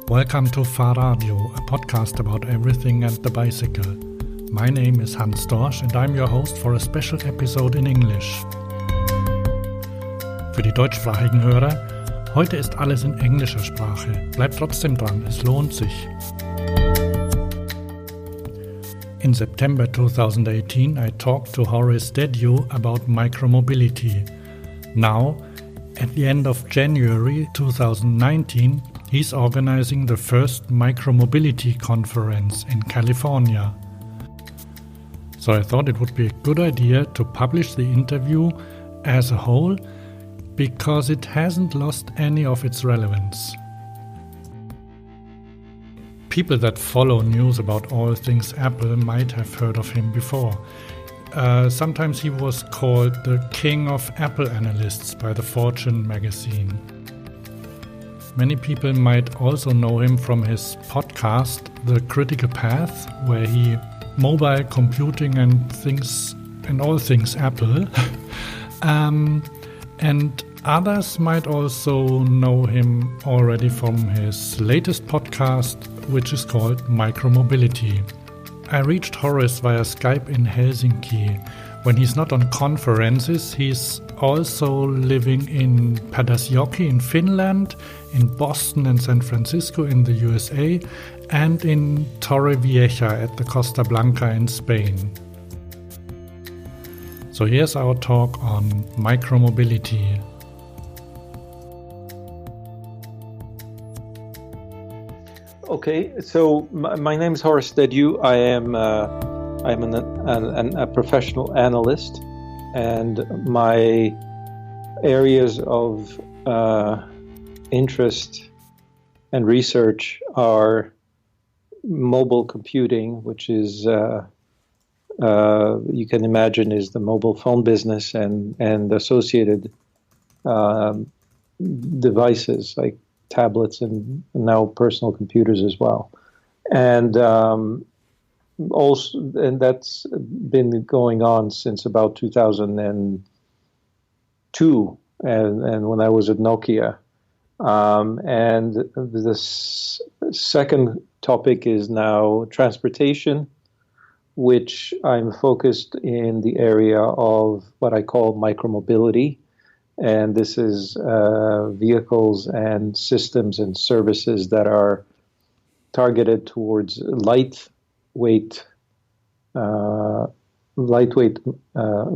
Welcome to Fahrradio, a podcast about everything and the bicycle. My name is Hans Dorsch and I'm your host for a special episode in English. Für die deutschsprachigen Hörer, heute ist alles in englischer Sprache. Bleibt trotzdem dran, es lohnt sich. In September 2018, I talked to Horace Dediu about micromobility. Now, at the end of January 2019, he's organizing the first Micromobility conference in California. So I thought it would be a good idea to publish the interview as a whole because it hasn't lost any of its relevance. People that follow news about all things Apple might have heard of him before. Sometimes he was called the King of Apple Analysts by the Fortune magazine. Many people might also know him from his podcast, The Critical Path, where he mobile computing and all things Apple. And others might also know him already from his latest podcast, which is called Micromobility. I reached Horace via Skype in Helsinki. When he's not on conferences, he's also living in Padasjoki in Finland, in Boston and San Francisco in the USA, and in Torrevieja at the Costa Blanca in Spain. So here's our talk on micromobility. Okay, so my name is Horace Dediu. I'm a professional analyst, and my areas of interest and research are mobile computing, which is you can imagine is the mobile phone business and associated devices like tablets and now personal computers as well, and that's been going on since about 2002, and when I was at Nokia. And the second topic is now transportation, which I'm focused in the area of what I call micromobility. And this is vehicles and systems and services that are targeted towards lightweight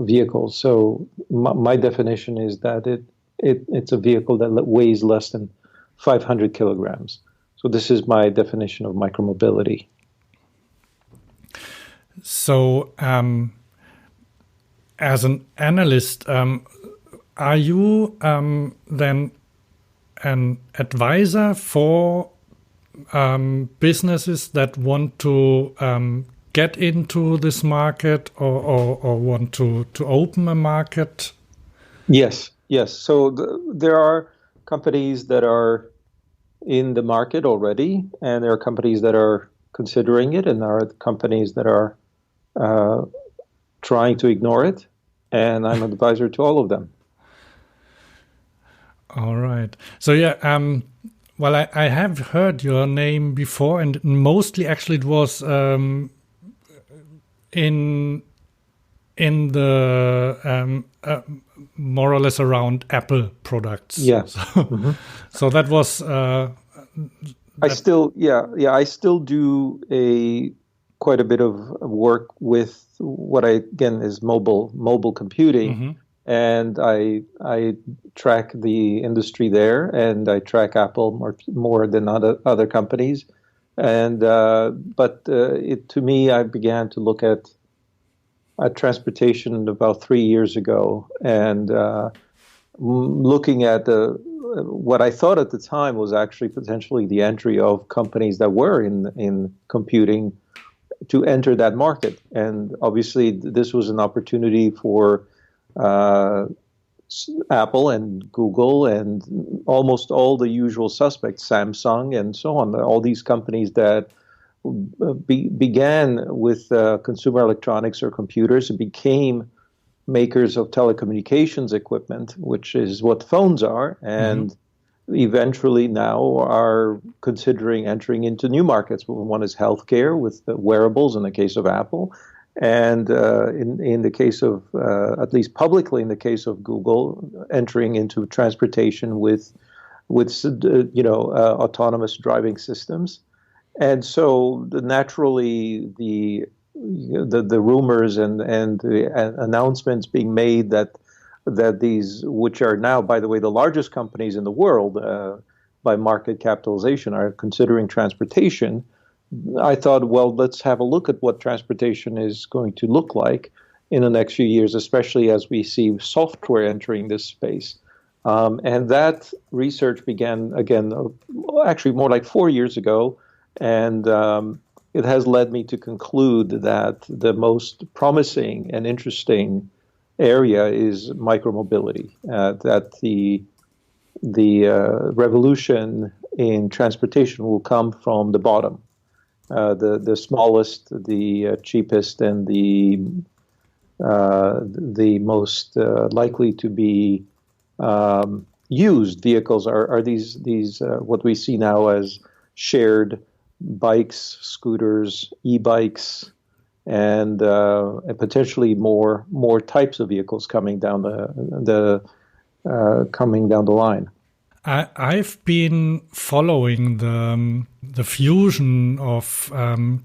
vehicles. So my definition is that it's a vehicle that weighs less than 500 kilograms. So this is my definition of micromobility. So as an analyst, are you then an advisor for businesses that want to get into this market or want to open a market? Yes. So there are companies that are in the market already, and there are companies that are considering it, and there are companies that are trying to ignore it, and I'm an advisor to all of them. All right. So well, I have heard your name before, and mostly actually it was in the more or less around Apple products. Yeah. So that was. I still do quite a bit of work with what is mobile computing. And I track the industry there, and I track Apple more than other companies. And but to me, I began to look at transportation about 3 years ago, and looking at what I thought at the time was actually potentially the entry of companies that were in computing to enter that market. And obviously, this was an opportunity for Apple and Google and almost all the usual suspects, Samsung and so on, all these companies that began with consumer electronics or computers and became makers of telecommunications equipment, which is what phones are, and eventually now are considering entering into new markets. One is healthcare with the wearables in the case of Apple, and in the case of, at least publicly in the case of Google, entering into transportation with autonomous driving systems. And so naturally the rumors and the announcements being made that these, which are now, by the way, the largest companies in the world by market capitalization, are considering transportation, I thought, well, let's have a look at what transportation is going to look like in the next few years, especially as we see software entering this space. And that research began, again, actually more like 4 years ago, and it has led me to conclude that the most promising and interesting area is micromobility, that the revolution in transportation will come from the bottom, the smallest, the cheapest, and the most likely to be used vehicles are these what we see now as shared bikes, scooters, e-bikes, and potentially more types of vehicles coming down the line. I've been following the fusion of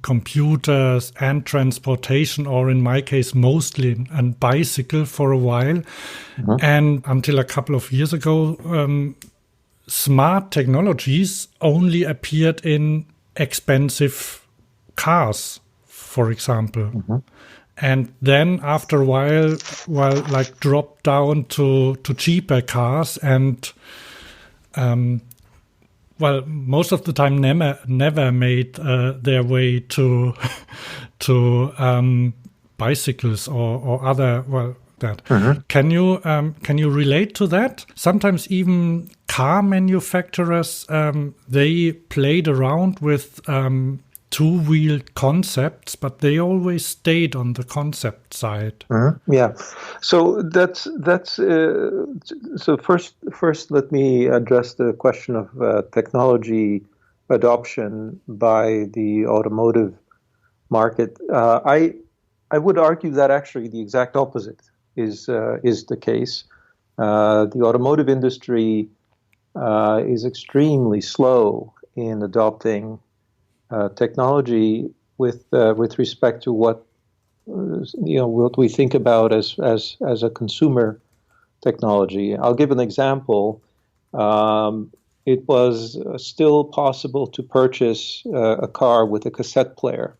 computers and transportation, or in my case, mostly a bicycle, for a while. Mm-hmm. And until a couple of years ago, smart technologies only appeared in expensive cars, for example. Mm-hmm. And then after a while, like dropped down to cheaper cars, and most of the time never made their way to bicycles or other, that. Mm-hmm. Can you relate to that? Sometimes even car manufacturers, they played around with two-wheeled concepts, but they always stayed on the concept side. Mm-hmm. Yeah. So that's so first let me address the question of technology adoption by the automotive market. I would argue that actually the exact opposite is the case. The automotive industry is extremely slow in adopting technology with respect to what we think about as a consumer technology. I'll give an example. It was still possible to purchase a car with a cassette player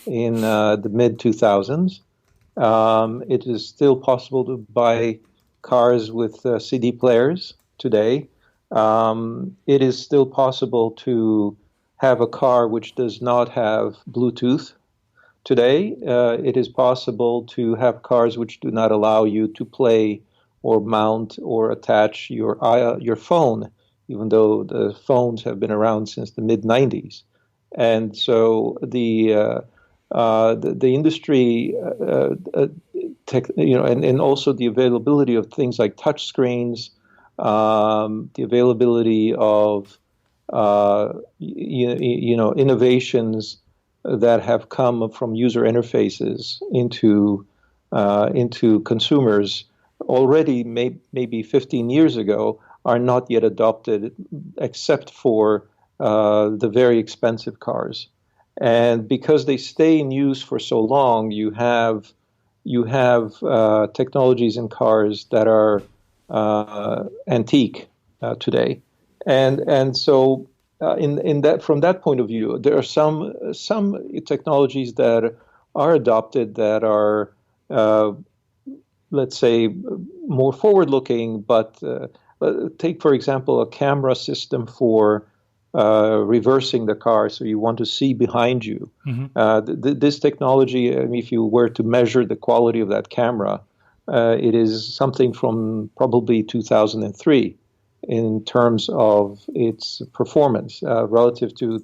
in the mid-2000s. It is still possible to buy cars with CD players today. It is still possible to have a car which does not have Bluetooth today. It is possible to have cars which do not allow you to play or mount or attach your phone, even though the phones have been around since the mid-90s. And so the industry, and also the availability of things like touch screens, the availability of innovations that have come from user interfaces into consumers already maybe 15 years ago are not yet adopted, except for the very expensive cars. And because they stay in use for so long, you have technologies in cars that are antique today. And so in that, from that point of view, there are some technologies that are adopted that are, let's say, more forward-looking. But take, for example, a camera system for reversing the car, so you want to see behind you. Mm-hmm. This technology, if you were to measure the quality of that camera, it is something from probably 2003. In terms of its performance relative to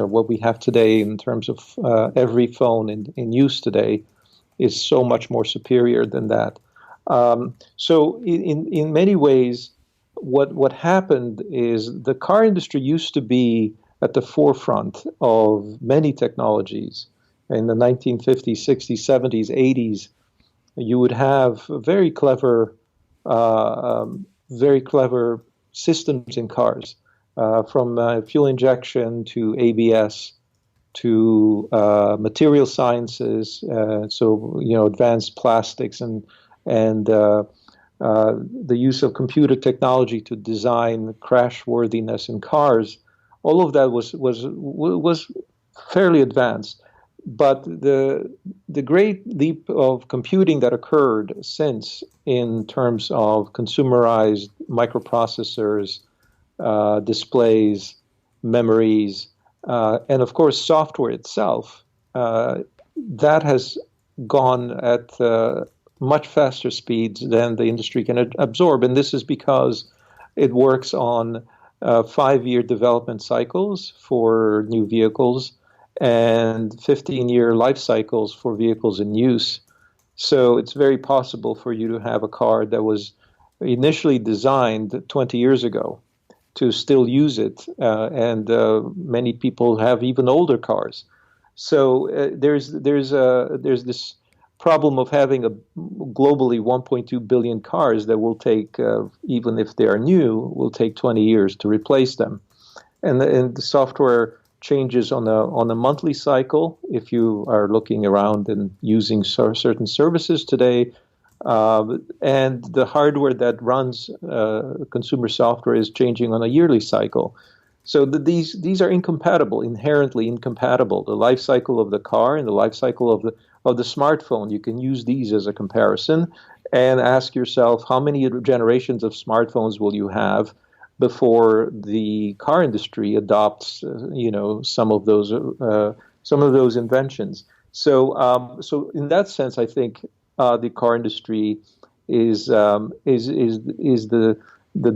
what we have today in terms of every phone in use today is so much more superior than that. So in many ways, what happened is the car industry used to be at the forefront of many technologies. In the 1950s, 60s, 70s, 80s, you would have very clever systems in cars, from fuel injection to ABS to material sciences, advanced plastics and the use of computer technology to design crashworthiness in cars. All of that was fairly advanced. But the great leap of computing that occurred since, in terms of consumerized microprocessors, displays, memories, and of course software itself, that has gone at much faster speeds than the industry can absorb. And this is because it works on 5-year development cycles for new vehicles and 15-year life cycles for vehicles in use. So it's very possible for you to have a car that was initially designed 20 years ago to still use it, and many people have even older cars. So there's this problem of having a globally 1.2 billion cars that will take, even if they are new, will take 20 years to replace them, and the software changes on a monthly cycle. If you are looking around and using certain services today, and the hardware that runs consumer software is changing on a yearly cycle. So these are inherently incompatible. The life cycle of the car and the life cycle of the smartphone. You can use these as a comparison and ask yourself, how many generations of smartphones will you have before the car industry adopts, some of those inventions. So in that sense, I think the car industry is the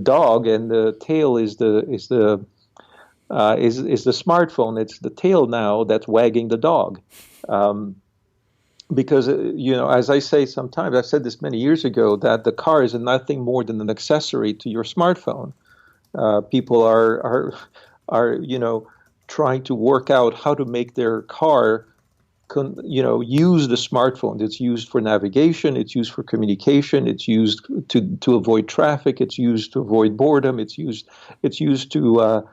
dog, and the tail is the smartphone. It's the tail now that's wagging the dog. Because, as I say sometimes, I've said this many years ago, that the car is nothing more than an accessory to your smartphone. People are trying to work out how to make their car, use the smartphone. It's used for navigation. It's used for communication. It's used to avoid traffic. It's used to avoid boredom. It's used to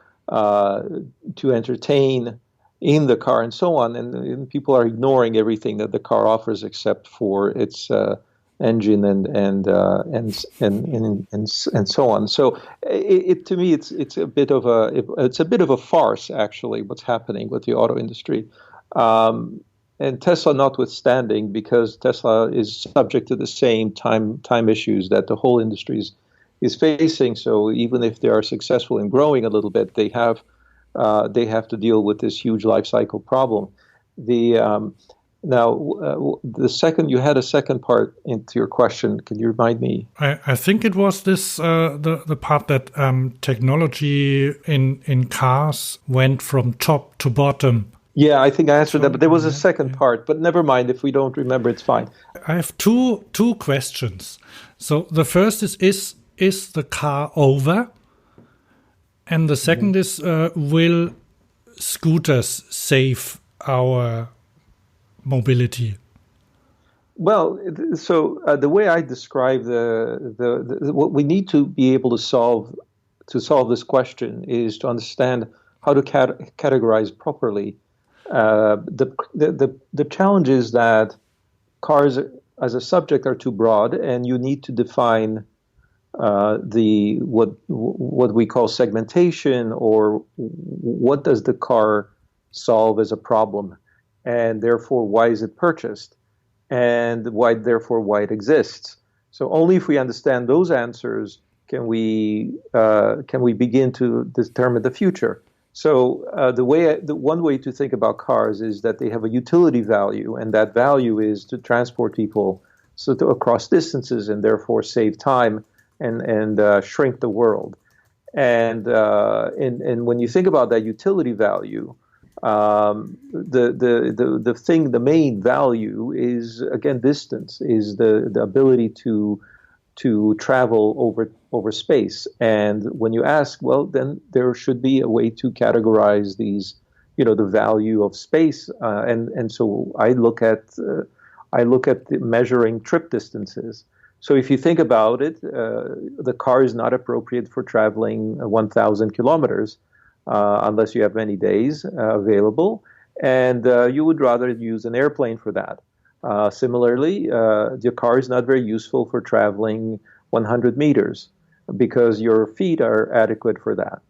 entertain in the car, and so on. And people are ignoring everything that the car offers except for its engine and so on. So to me, it's a bit of a farce, actually, what's happening with the auto industry. And Tesla notwithstanding, because Tesla is subject to the same time issues that the whole industry is facing. So even if they are successful in growing a little bit, they have to deal with this huge life cycle problem. You had a second part into your question. Can you remind me? I think it was this the part that technology in cars went from top to bottom. Yeah, I think I answered that, but there was a second part. But never mind. If we don't remember, it's fine. I have two questions. So the first is the car over? And the second is, will scooters save our mobility? Well, so the way I describe what we need to be able to solve this question is to understand how to categorize properly. The challenge is that cars as a subject are too broad, and you need to define what we call segmentation, or what does the car solve as a problem, and therefore why is it purchased, and why it exists. So only if we understand those answers can we begin to determine the future. So the one way to think about cars is that they have a utility value, and that value is to transport people across distances, and therefore save time and shrink the world. And when you think about that utility value, the main value is, again, distance, is the ability to to travel over space. And when you ask, well, then there should be a way to categorize these, the value of space. And so I look at measuring trip distances. So if you think about it, the car is not appropriate for traveling 1,000 kilometers unless you have many days available, and you would rather use an airplane for that. Similarly, the car is not very useful for traveling 100 meters because your feet are adequate for that.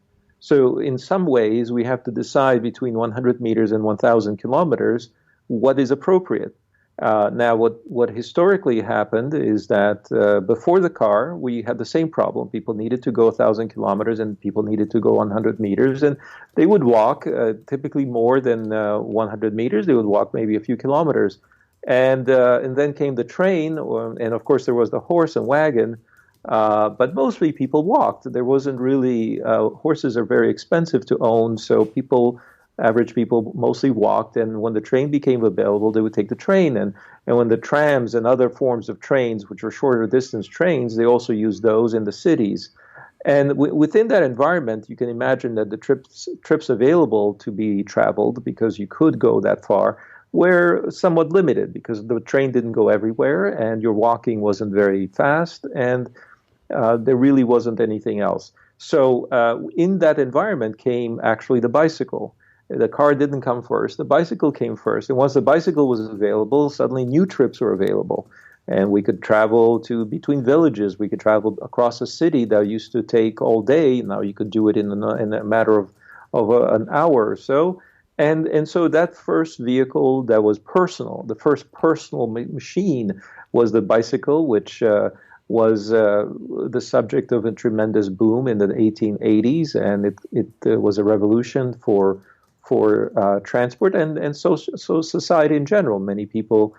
So in some ways, we have to decide between 100 meters and 1,000 kilometers what is appropriate. Now, what historically happened is that before the car, we had the same problem. People needed to go 1,000 kilometers and people needed to go 100 meters. And they would walk typically more than 100 meters. They would walk maybe a few kilometers. And then came the train, and of course there was the horse and wagon, but mostly people walked. There wasn't really, horses are very expensive to own, so average people mostly walked, and when the train became available, they would take the train. And when the trams and other forms of trains, which were shorter distance trains, they also used those in the cities. And within that environment, you can imagine that the trips available to be traveled, because you could go that far, were somewhat limited because the train didn't go everywhere and your walking wasn't very fast, and there really wasn't anything else. So in that environment came actually the bicycle. The car didn't come first. The bicycle came first. And once the bicycle was available, suddenly new trips were available. And we could travel between villages. We could travel across a city that used to take all day. Now you could do it in a matter of an hour or so. And so that first vehicle that was personal, the first personal machine was the bicycle, which was the subject of a tremendous boom in the 1880s. And it was a revolution for transport and so society in general. Many people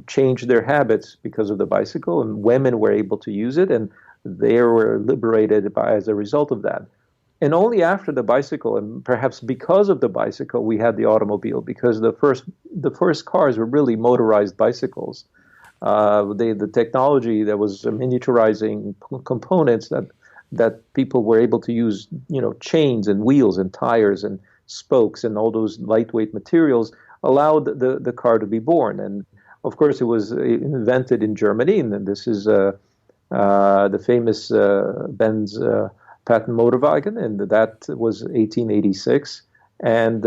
changed their habits because of the bicycle, and women were able to use it, and they were liberated as a result of that. And only after the bicycle, and perhaps because of the bicycle, we had the automobile, because the first cars were really motorized bicycles. The technology that was miniaturizing components that people were able to use, chains and wheels and tires and spokes and all those lightweight materials allowed the car to be born. And of course, it was invented in Germany, and this is the famous Benz patent Motorwagen, and that was 1886. And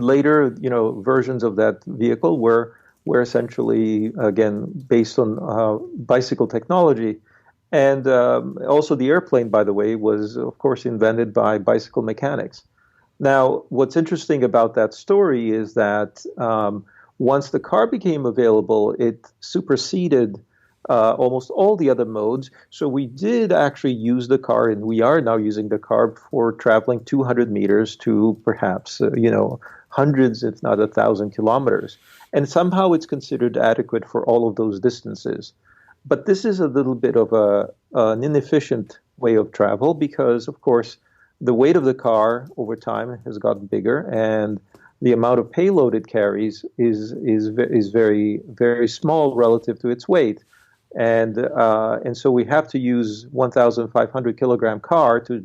later, versions of that vehicle were essentially, again, based on bicycle technology. And also the airplane, by the way, was, of course, invented by bicycle mechanics. Now, what's interesting about that story is that once the car became available, it superseded almost all the other modes. So we did actually use the car, and we are now using the car for traveling 200 meters to perhaps, hundreds, if not 1,000 kilometers. And somehow it's considered adequate for all of those distances. But this is a little bit of an inefficient way of travel because, of course, the weight of the car over time has gotten bigger, and the amount of payload it carries is very, very small relative to its weight. And so we have to use 1,500 kilogram car to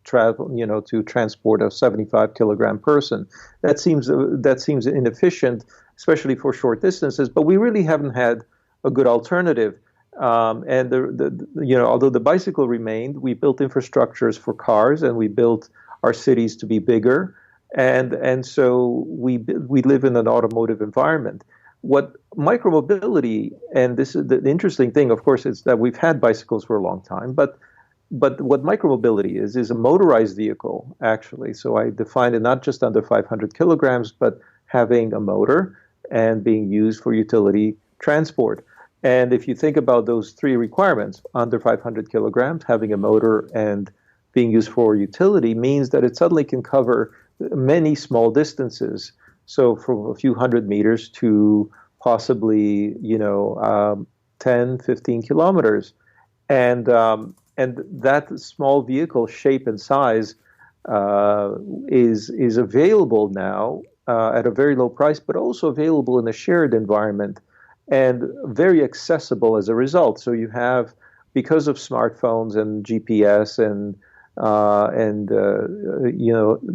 travel, to transport a 75 kilogram person. That seems inefficient, especially for short distances. But we really haven't had a good alternative. And although the bicycle remained, we built infrastructures for cars, and we built our cities to be bigger, and so we live in an automotive environment. What micromobility, and this is the interesting thing, of course, is that we've had bicycles for a long time, but what micromobility is a motorized vehicle, actually. So I define it not just under 500 kilograms, but having a motor and being used for utility transport. And if you think about those three requirements, under 500 kilograms, having a motor, and being used for utility, means that it suddenly can cover many small distances. So from a few hundred meters to possibly, 10, 15 kilometers. And that small vehicle shape and size is available now at a very low price, but also available in a shared environment. and very accessible as a result. So you have, because of smartphones and GPS and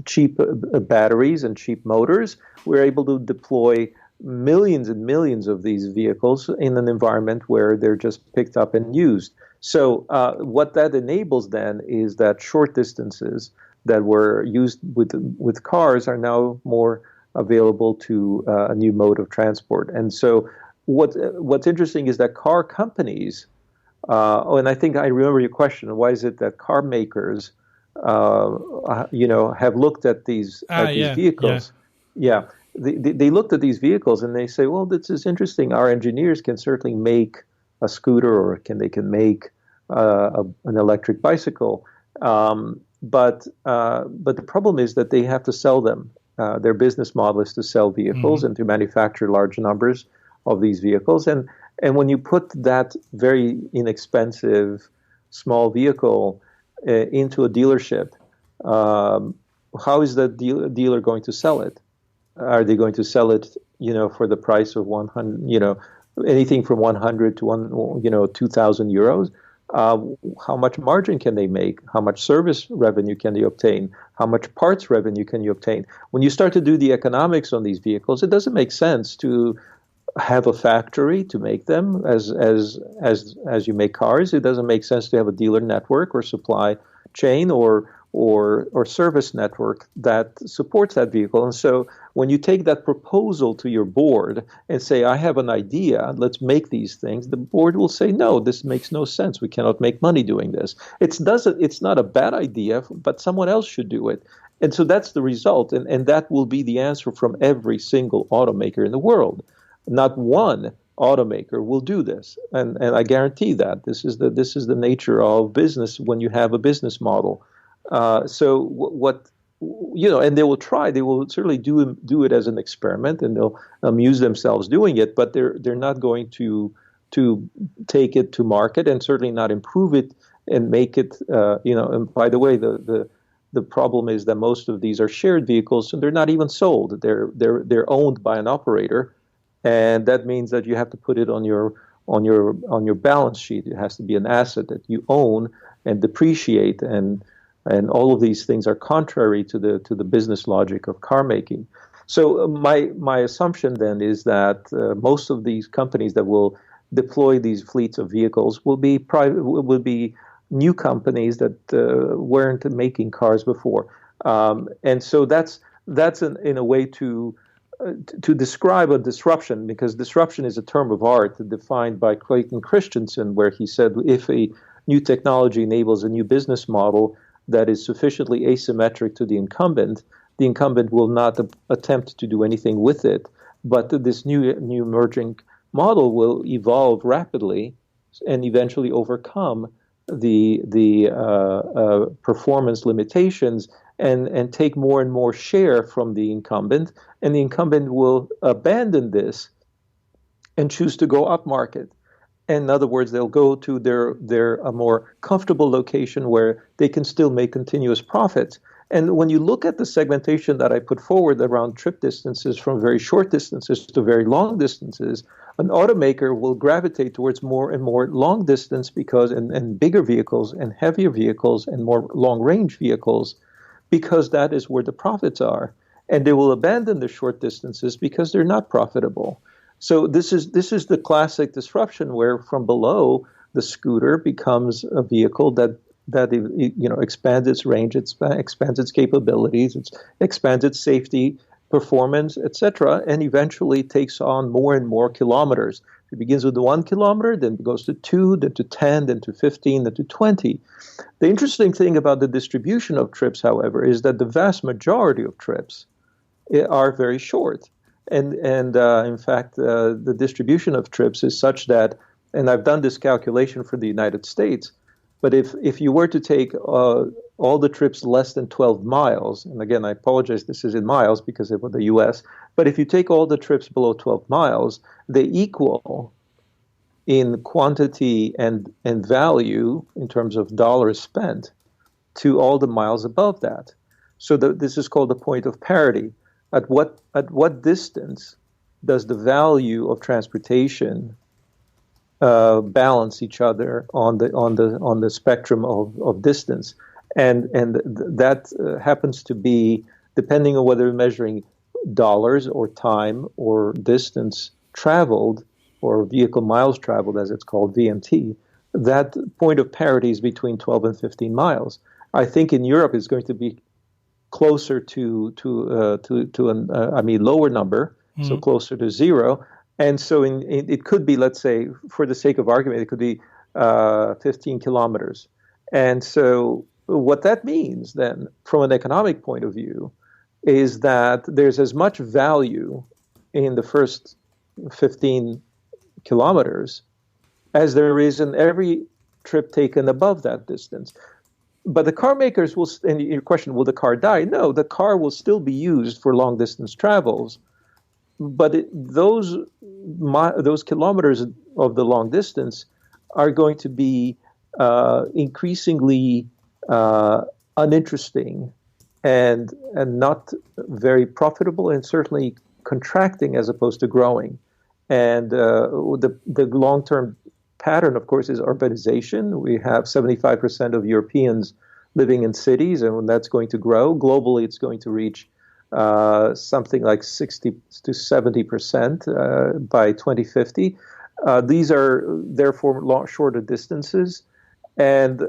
cheap batteries and cheap motors, we're able to deploy millions and millions of these vehicles in an environment where they're just picked up and used. So what that enables then is that short distances that were used with cars are now more available to a new mode of transport. And so what's interesting is that car companies, and I think I remember your question, why is it that car makers, have looked at these vehicles? Yeah. They looked at these vehicles and they say, well, this is interesting. Our engineers can certainly make a scooter, or they can make an electric bicycle. But the problem is that they have to sell them. Their business model is to sell vehicles and to manufacture large numbers of these vehicles. And when you put that very inexpensive small vehicle into a dealership, how is that dealer going to sell it? Are they going to sell it, for the price of 100, anything from 100 to 2,000 euros? How much margin can they make? How much service revenue can they obtain? How much parts revenue can you obtain? When you start to do the economics on these vehicles, it doesn't make sense to have a factory to make them as you make cars. It doesn't make sense to have a dealer network or supply chain or service network that supports that vehicle. And so when you take that proposal to your board and say, I have an idea, let's make these things, the board will say, no, this makes no sense. We cannot make money doing this. It's not a bad idea, but someone else should do it. And so that's the result. And that will be the answer from every single automaker in the world. Not one automaker will do this. And I guarantee that this is the nature of business when you have a business model. And they will try. They will certainly do it as an experiment, and they'll amuse themselves doing it. But they're not going to take it to market, and certainly not improve it and make it. And by the way, the problem is that most of these are shared vehicles, and they're not even sold. They're owned by an operator, and that means that you have to put it on your balance sheet. It has to be an asset that you own and depreciate, and all of these things are contrary to the business logic of car making. So my assumption then is that most of these companies that will deploy these fleets of vehicles will be new companies that weren't making cars before, and so that's in a way to describe a disruption, because disruption is a term of art defined by Clayton Christensen, where he said if a new technology enables a new business model that is sufficiently asymmetric to the incumbent will not attempt to do anything with it. But this new emerging model will evolve rapidly and eventually overcome the performance limitations and take more and more share from the incumbent. And the incumbent will abandon this and choose to go up market. In other words, they'll go to a more comfortable location where they can still make continuous profits. And when you look at the segmentation that I put forward around trip distances from very short distances to very long distances, an automaker will gravitate towards more and more long distance and bigger vehicles and heavier vehicles and more long range vehicles, because that is where the profits are. And they will abandon the short distances because they're not profitable. So this is the classic disruption, where from below the scooter becomes a vehicle that expands its range, expands its capabilities, expands its safety, performance, etc., and eventually takes on more and more kilometers. It begins with 1 kilometer, then it goes to 2, then to 10, then to 15, then to 20. The interesting thing about the distribution of trips, however, is that the vast majority of trips are very short. And in fact, the distribution of trips is such that, and I've done this calculation for the United States, but if you were to take all the trips less than 12 miles, and again, I apologize, this is in miles because of the U.S., but if you take all the trips below 12 miles, they equal in quantity and value in terms of dollars spent to all the miles above that. So this is called the point of parity. At what distance does the value of transportation balance each other on the spectrum of distance, and that happens to be, depending on whether we're measuring dollars or time or distance traveled or vehicle miles traveled, as it's called, VMT. That point of parity is between 12 and 15 miles. I think in Europe it's going to be closer to a lower number, so closer to zero. And so it could be, let's say, for the sake of argument, it could be 15 kilometers. And so what that means then, from an economic point of view, is that there's as much value in the first 15 kilometers as there is in every trip taken above that distance. But the car makers will, and your question, will the car die? No, the car will still be used for long distance travels. But those kilometers of the long distance are going to be increasingly uninteresting and not very profitable, and certainly contracting as opposed to growing. And the long-term pattern, of course, is urbanization. We have 75% of Europeans living in cities, and that's going to grow. Globally, it's going to reach something like 60 to 70% by 2050. These are therefore shorter distances, and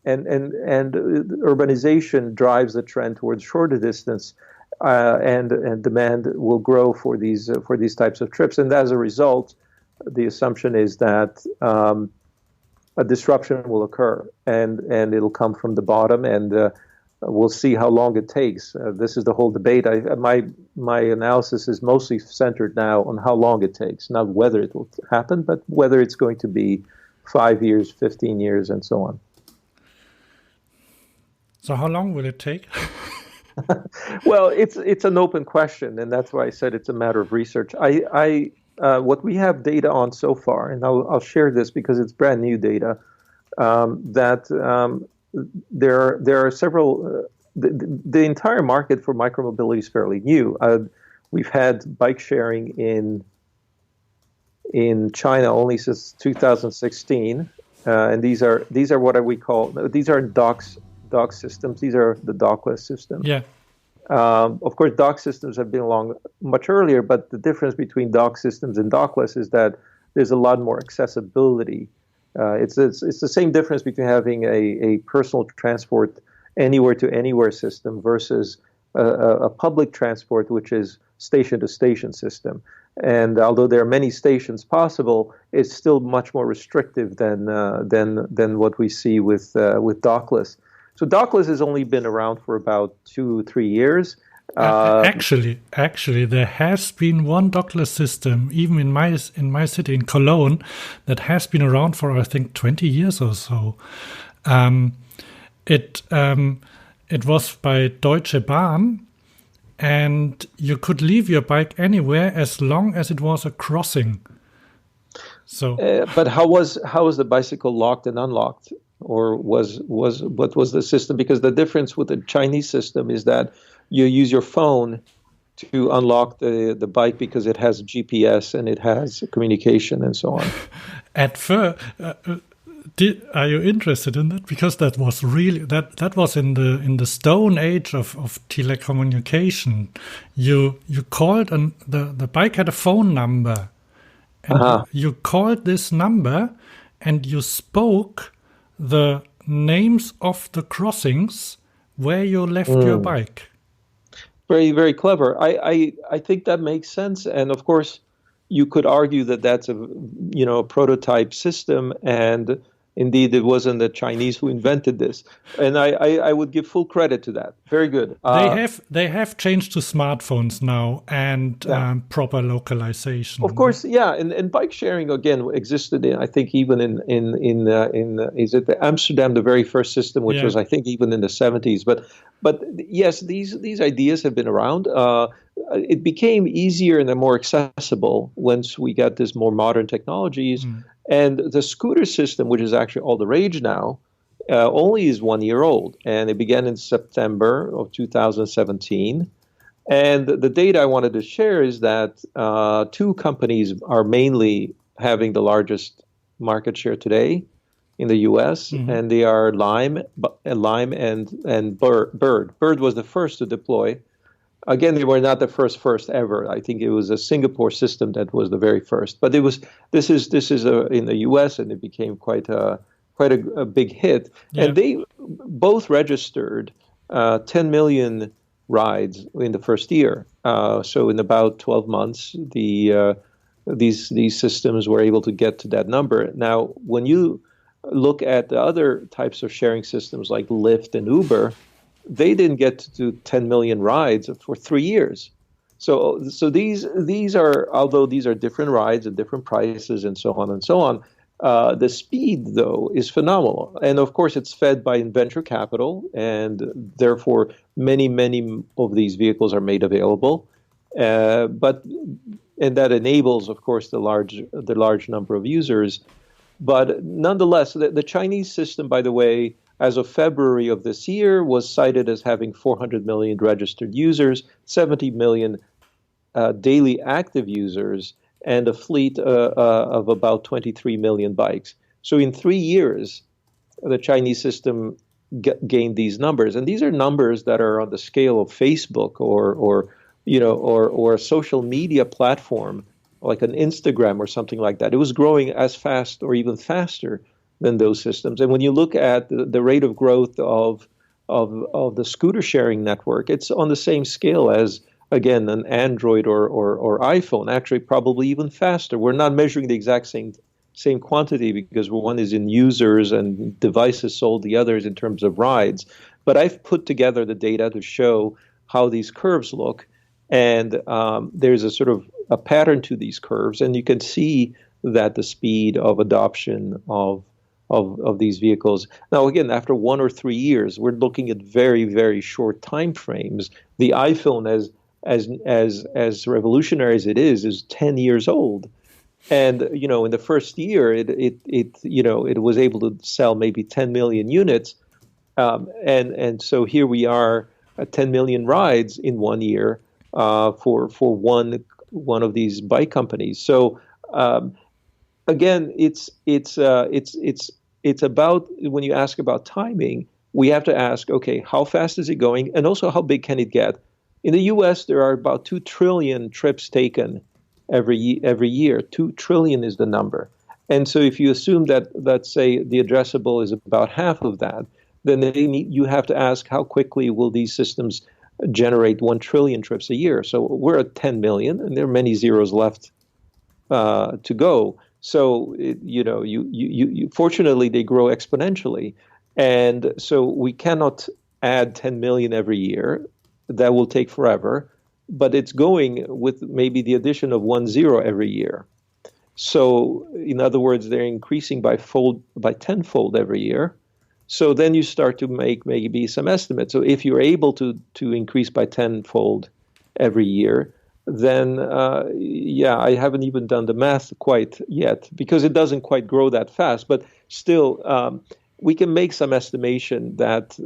urbanization drives the trend towards shorter distance, and demand will grow for these types of trips. And as a result, the assumption is that a disruption will occur, and it'll come from the bottom, and we'll see how long it takes. This is the whole debate. My analysis is mostly centered now on how long it takes, not whether it will happen, but whether it's going to be 5 years, 15 years, and so on. So how long will it take? Well, it's an open question, and that's why I said it's a matter of research. What we have data on so far, and I'll share this because it's brand new data, that there are several. The entire market for micromobility is fairly new. We've had bike sharing in China only since 2016, and these are what we call, these are dock systems. These are the dockless systems. Yeah. Of course, dock systems have been along much earlier, but the difference between dock systems and dockless is that there's a lot more accessibility. It's the same difference between having a personal transport anywhere to anywhere system versus a public transport, which is station to station system. And although there are many stations possible, it's still much more restrictive than what we see with dockless. So dockless has only been around for about 2-3 years. Actually, there has been one dockless system, even in my city, in Cologne, that has been around for, I think, 20 years or so. It was by Deutsche Bahn, and you could leave your bike anywhere as long as it was a crossing. So, but how was the bicycle locked and unlocked? Or what was the system? Because the difference with the Chinese system is that you use your phone to unlock the bike because it has GPS and it has communication and so on. At first, are you interested in that? Because that was really that was in the stone age of telecommunication. You called, and the bike had a phone number, and you called this number and you spoke the names of the crossings where you left your bike. Very, very clever. I think that makes sense. And of course, you could argue that that's a prototype system, and indeed, it wasn't the Chinese who invented this, and I would give full credit to that. Very good. They have changed to smartphones now and proper localization. Of course, yeah, and bike sharing again existed I think even in is it Amsterdam, the very first system, which was I think even in the 70s. But yes, these ideas have been around. It became easier and more accessible once we got this more modern technologies. And the scooter system, which is actually all the rage now, only is 1 year old. And it began in September of 2017. And the data I wanted to share is that two companies are mainly having the largest market share today in the U.S., and they are Lime and Bird. Bird was the first to deploy. Again, they were not the first ever. I think it was a Singapore system that was the very first. But this is in the U.S., and it became quite a big hit. Yeah. And they both registered 10 million rides in the first year. So in about 12 months, these systems were able to get to that number. Now, when you look at the other types of sharing systems like Lyft and Uber, they didn't get to 10 million rides for 3 years. So these are, although these are different rides at different prices and so on, the speed, though, is phenomenal. And of course, it's fed by venture capital, and therefore many of these vehicles are made available. And that enables, of course, the large number of users. But nonetheless, the Chinese system, by the way, as of February of this year, was cited as having 400 million registered users, 70 million daily active users, and a fleet of about 23 million bikes. So in 3 years, the Chinese system gained these numbers, and these are numbers that are on the scale of Facebook or a social media platform like an Instagram or something like that. It was growing as fast or even faster than those systems. And when you look at the rate of growth of the scooter sharing network, it's on the same scale as, again, an Android or iPhone, actually probably even faster. We're not measuring the exact same quantity because one is in users and devices sold, the other is in terms of rides. But I've put together the data to show how these curves look. And there's a sort of a pattern to these curves, and you can see that the speed of adoption of these vehicles. Now, again, after 1 or 3 years, we're looking at very, very short time frames. The iPhone, as revolutionary as it is 10 years old, and in the first year, it was able to sell maybe 10 million units, and so here we are at 10 million rides in 1 year. For one of these bike companies. So again, it's about, when you ask about timing, we have to ask, okay, how fast is it going, and also how big can it get? In the U.S., there are about 2 trillion trips taken every year. 2 trillion is the number, and so if you assume that, let's say, the addressable is about half of that, then you have to ask how quickly will these systems generate 1 trillion trips a year. So we're at 10 million, and there are many zeros left to go. So you fortunately they grow exponentially, and so we cannot add 10 million every year. That will take forever, but it's going with maybe the addition of 1 zero every year. So in other words, they're increasing by tenfold every year. So then you start to make maybe some estimates. So if you're able to increase by tenfold every year, then I haven't even done the math quite yet because it doesn't quite grow that fast. But still, we can make some estimation that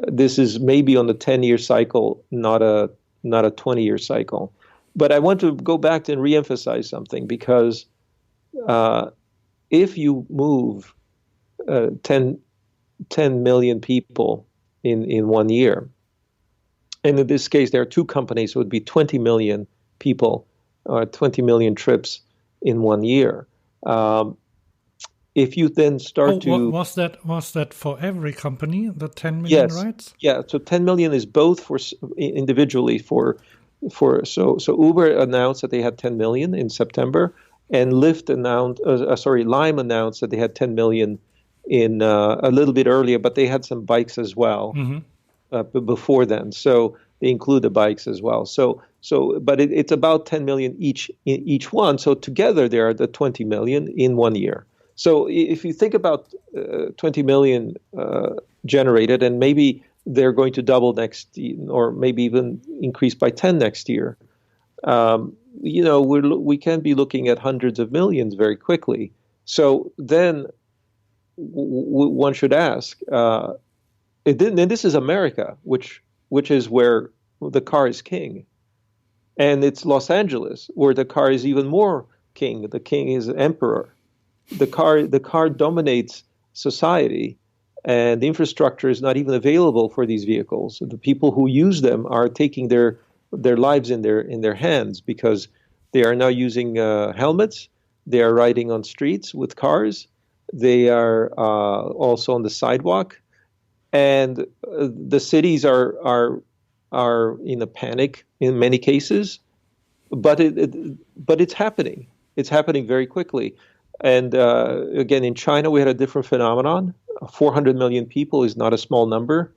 this is maybe on the 10-year cycle, not a 20-year cycle. But I want to go back and reemphasize something, because if you move 10 million people in 1 year. And in this case, there are two companies, so it would be 20 million people, or 20 million trips in 1 year. If you then start to... Was that for every company, the 10 million rides? Yeah, so 10 million is both for individually so Uber announced that they had 10 million in September, and Lime announced that they had 10 million in a little bit earlier, but they had some bikes as well before then. So they include the bikes as well. But it's about 10 million each one. So together they are the 20 million in 1 year. So if you think about 20 million generated, and maybe they're going to double next year, or maybe even increase by 10 next year, we can be looking at hundreds of millions very quickly. So then one should ask, and this is America, which is where the car is king. And it's Los Angeles, where the car is even more king. The king is emperor. The car dominates society, and the infrastructure is not even available for these vehicles. The people who use them are taking their lives in their hands, because they are now using helmets. They are riding on streets with cars. They are also on the sidewalk, and the cities are in a panic in many cases. But it's happening. It's happening very quickly. And again, in China, we had a different phenomenon. 400 million people is not a small number.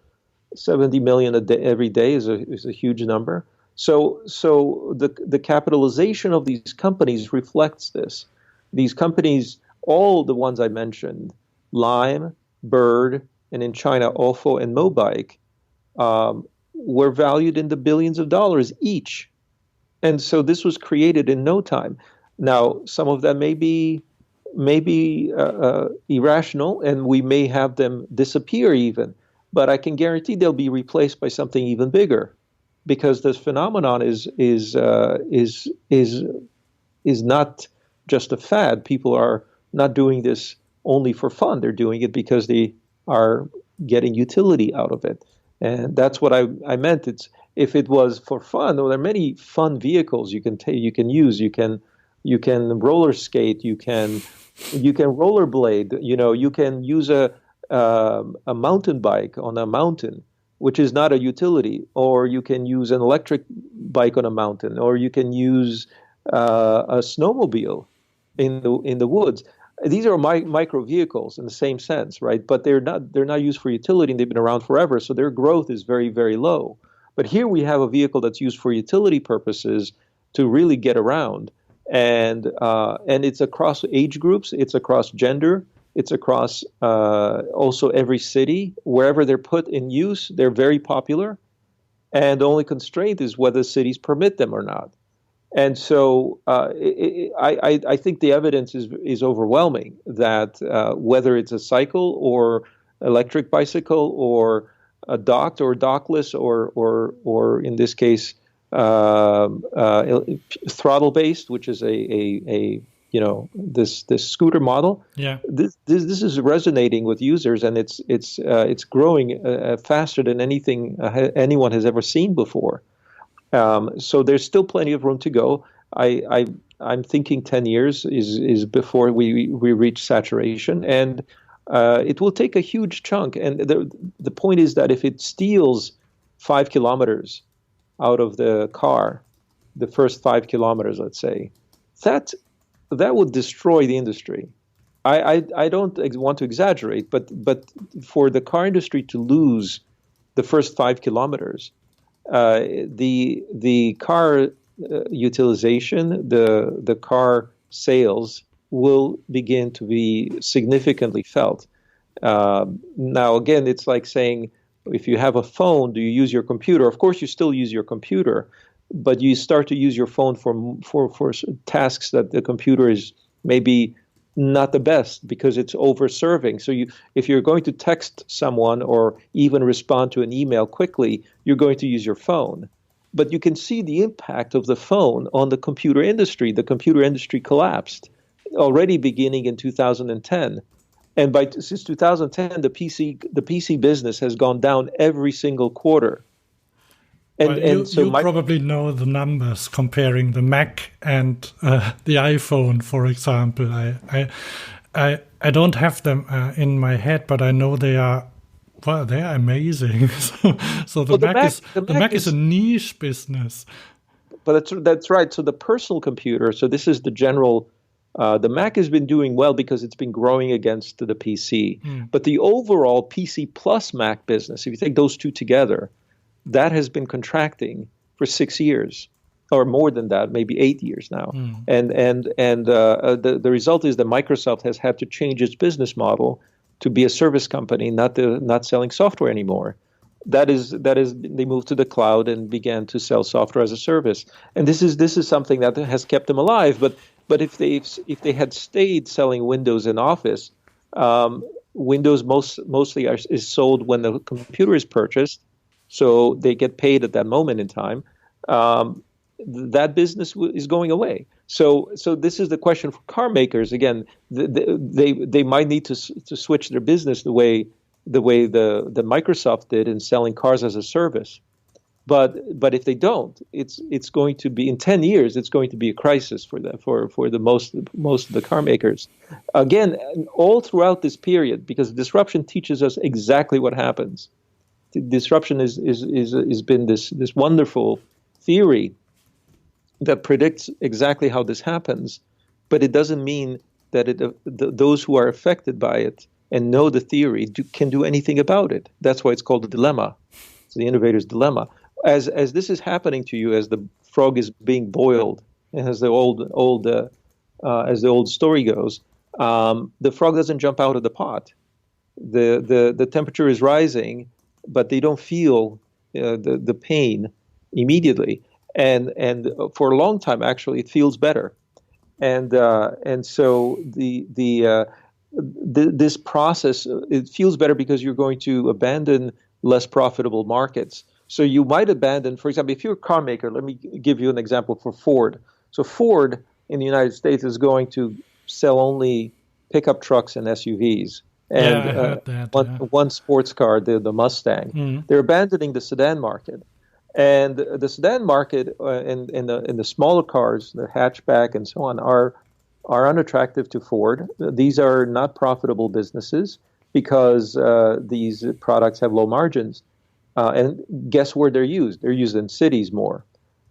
70 million a day, every day is a huge number. So the capitalization of these companies reflects this. These companies, all the ones I mentioned, Lime, Bird, and in China, Ofo and Mobike, were valued in the billions of dollars each. And so this was created in no time. Now, some of them may be irrational, and we may have them disappear even, but I can guarantee they'll be replaced by something even bigger, because this phenomenon is not just a fad. People are not doing this only for fun. They're doing it because they are getting utility out of it. And that's what I meant. It's, if it was for fun, well, there are many fun vehicles you can take, you can use. You can roller skate, you can rollerblade, you can use a mountain bike on a mountain, which is not a utility, or you can use an electric bike on a mountain, or you can use a snowmobile in the woods. These are micro vehicles in the same sense, right? But they're not used for utility, and they've been around forever, so their growth is very, very low. But here we have a vehicle that's used for utility purposes to really get around, and it's across age groups, it's across gender, it's across also every city. Wherever they're put in use, they're very popular, and the only constraint is whether cities permit them or not. And so I think the evidence is overwhelming that whether it's a cycle or electric bicycle or a docked or dockless or in this case throttle based, which is this scooter model. Yeah. This is resonating with users, and it's growing faster than anyone has ever seen before. So there's still plenty of room to go. I'm thinking 10 years is before we reach saturation, and it will take a huge chunk. And the point is that if it steals 5 kilometers out of the car, the first 5 kilometers, let's say, that would destroy the industry. I don't want to exaggerate, but for the car industry to lose the first 5 kilometers, the car utilization, the car sales will begin to be significantly felt. Now, again, it's like saying, if you have a phone, do you use your computer? Of course, you still use your computer, but you start to use your phone for tasks that the computer is maybe not the best because it's over-serving. So if you're going to text someone or even respond to an email quickly, you're going to use your phone. But you can see the impact of the phone on the computer industry. The computer industry collapsed already beginning in 2010. And since 2010, the PC business has gone down every single quarter. And you probably know the numbers comparing the Mac and the iPhone, for example. I don't have them in my head, but I know they are amazing. so the Mac is a niche business. But that's right. So the personal computer. So this is the general. The Mac has been doing well because it's been growing against the PC. But the overall PC plus Mac business, if you take those two together, that has been contracting for 6 years, or more than that, maybe 8 years now. And the result is that Microsoft has had to change its business model to be a service company, not selling software anymore. That is they moved to the cloud and began to sell software as a service. And this is something that has kept them alive. But if they had stayed selling Windows in Office, Windows mostly is sold when the computer is purchased. so they get paid at that moment in time, that business is going away. So this is the question for car makers. Again, they might need to switch their business the way the Microsoft did in selling cars as a service. But if they don't, it's going to be in 10 years. It's going to be a crisis for the most of the car makers. Again, all throughout this period, because disruption teaches us exactly what happens. Disruption is been this wonderful theory that predicts exactly how this happens, but it doesn't mean that those who are affected by it and know the theory can do anything about it. That's why it's called a dilemma. It's the innovator's dilemma. As this is happening to you, as the frog is being boiled, and as the old story goes, the frog doesn't jump out of the pot. The temperature is rising, but they don't feel the pain immediately, and for a long time actually it feels better, and so this process, it feels better because you're going to abandon less profitable markets. So you might abandon, for example, if you're a car maker, let me give you an example for Ford. So Ford in the United States is going to sell only pickup trucks and SUVs. And I heard that, one sports car, the Mustang. Mm-hmm. They're abandoning the sedan market. And the sedan market and the smaller cars, the hatchback and so on, are unattractive to Ford. These are not profitable businesses because these products have low margins. And guess where they're used? They're used in cities more.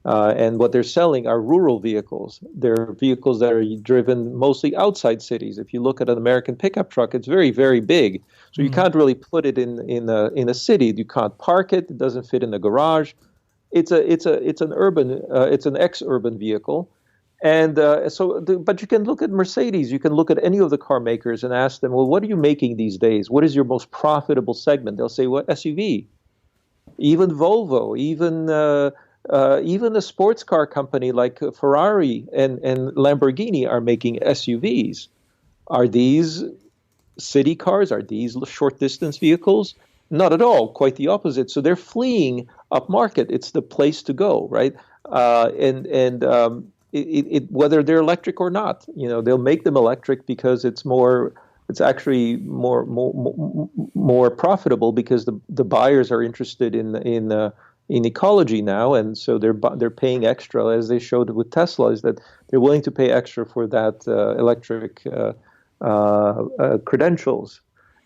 And what they're selling are rural vehicles. They're vehicles that are driven mostly outside cities. If you look at an American pickup truck, it's very, very big. So you can't really put it in a city. You can't park it. It doesn't fit in a garage. It's an ex-urban vehicle. And but you can look at Mercedes. You can look at any of the car makers and ask them, well, what are you making these days? What is your most profitable segment? They'll say, well, SUV. Even Volvo, even a sports car company like Ferrari and Lamborghini are making SUVs. Are these city cars? Are these short distance vehicles? Not at all. Quite the opposite. So they're fleeing upmarket. It's the place to go, right? Whether they're electric or not, they'll make them electric because it's actually more profitable because the buyers are interested in ecology now, and so they're paying extra, as they showed with Tesla, is that they're willing to pay extra for that electric credentials,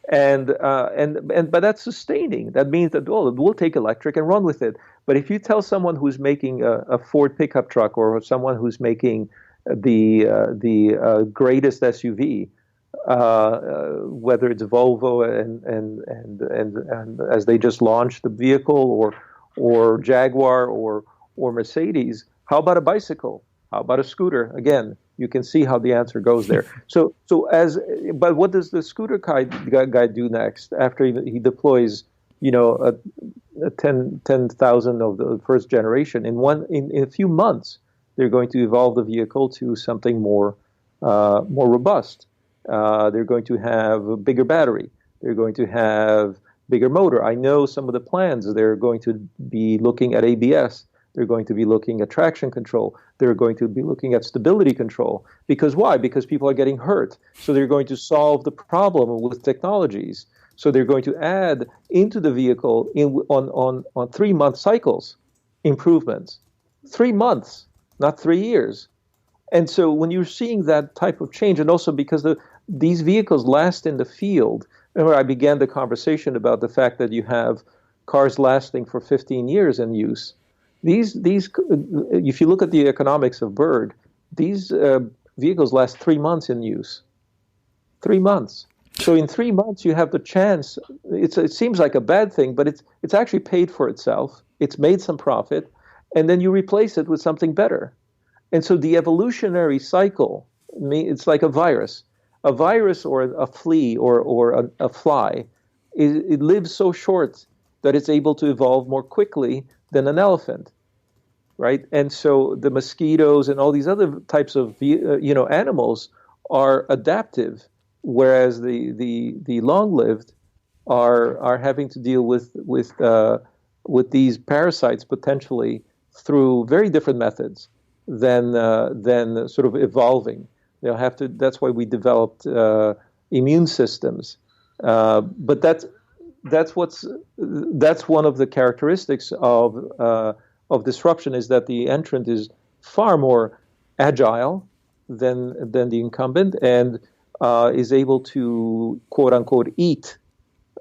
but that's sustaining. That means that we'll take electric and run with it. But if you tell someone who's making a Ford pickup truck or someone who's making the greatest SUV, whether it's Volvo and as they just launched the vehicle, or Jaguar or Mercedes, how about a bicycle? How about a scooter? Again, you can see how the answer goes there. But what does the scooter guy do next after he deploys, 10,000 of the first generation in a few months? They're going to evolve the vehicle to something more robust. They're going to have a bigger battery. They're going to have bigger motor. I know some of the plans. They're going to be looking at ABS. They're going to be looking at traction control. They're going to be looking at stability control. Because why? Because people are getting hurt. So they're going to solve the problem with technologies. So they're going to add into the vehicle on 3-month cycles improvements. 3 months, not 3 years. And so when you're seeing that type of change, and also because these vehicles last in the field, remember I began the conversation about the fact that you have cars lasting for 15 years in use. These if you look at the economics of Bird, these vehicles last 3 months in use. 3 months. So in 3 months you have the chance. It seems like a bad thing, but it's actually paid for itself. It's made some profit, and then you replace it with something better. And so the evolutionary cycle, it's like a virus. A virus or a flea or a fly, it lives so short that it's able to evolve more quickly than an elephant, right? And so the mosquitoes and all these other types of animals are adaptive, whereas the long-lived are having to deal with with these parasites potentially through very different methods than sort of evolving. They'll have to. That's why we developed immune systems. But that's one of the characteristics of disruption, is that the entrant is far more agile than the incumbent, and is able to quote unquote eat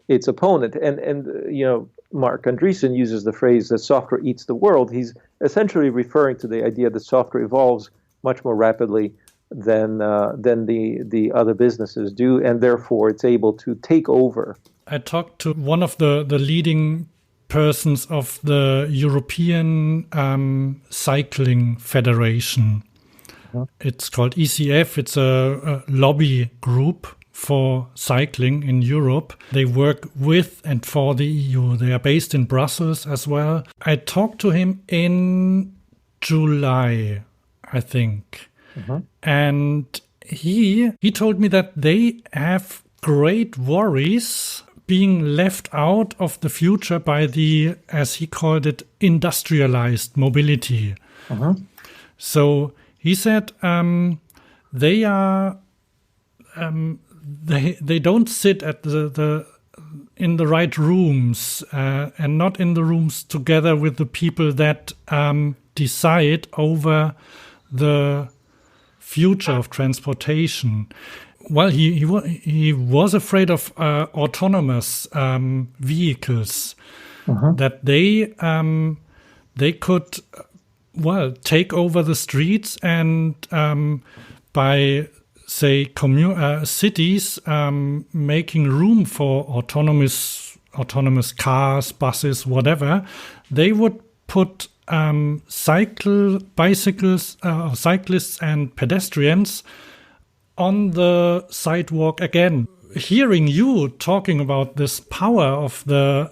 its opponent. And Mark Andreessen uses the phrase that software eats the world. He's essentially referring to the idea that software evolves much more rapidly than the other businesses do, and therefore it's able to take over. I talked to one of the leading persons of the European Cycling Federation. It's called ECF. It's a lobby group for cycling in Europe. They work with and for the EU. They are based in Brussels as well. I talked to him in July, I think. And he told me that they have great worries being left out of the future by the, as he called it, industrialized mobility. So he said they are they don't sit at the in the right rooms and not in the rooms together with the people that decide over the future of transportation. Well, he was afraid of autonomous vehicles, that they could take over the streets, and by say cities making room for autonomous cars, buses, whatever, they would put cyclists and pedestrians on the sidewalk again. Hearing you talking about this power of the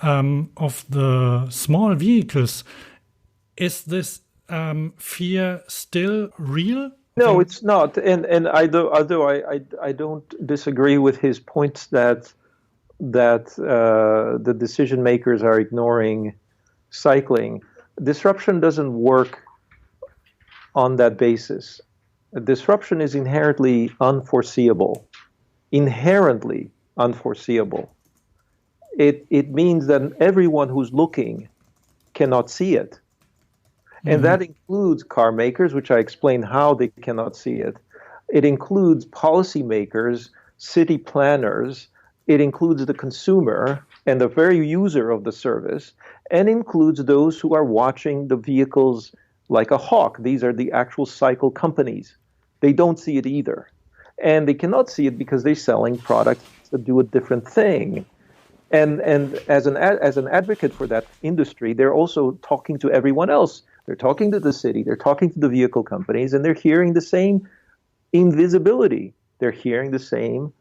small vehicles, is this fear still real? No, it's not. And although I don't disagree with his points that the decision makers are ignoring cycling. Disruption doesn't work on that basis. Disruption is inherently unforeseeable. Inherently unforeseeable. It means that everyone who's looking cannot see it. And that includes car makers, which I explained how they cannot see it. It includes policymakers, city planners. It includes the consumer and the very user of the service, and includes those who are watching the vehicles like a hawk. These are the actual cycle companies. They don't see it either. And they cannot see it because they're selling products that do a different thing. And as an advocate for that industry, they're also talking to everyone else. They're talking to the city, they're talking to the vehicle companies, and they're hearing the same invisibility. They're hearing the same,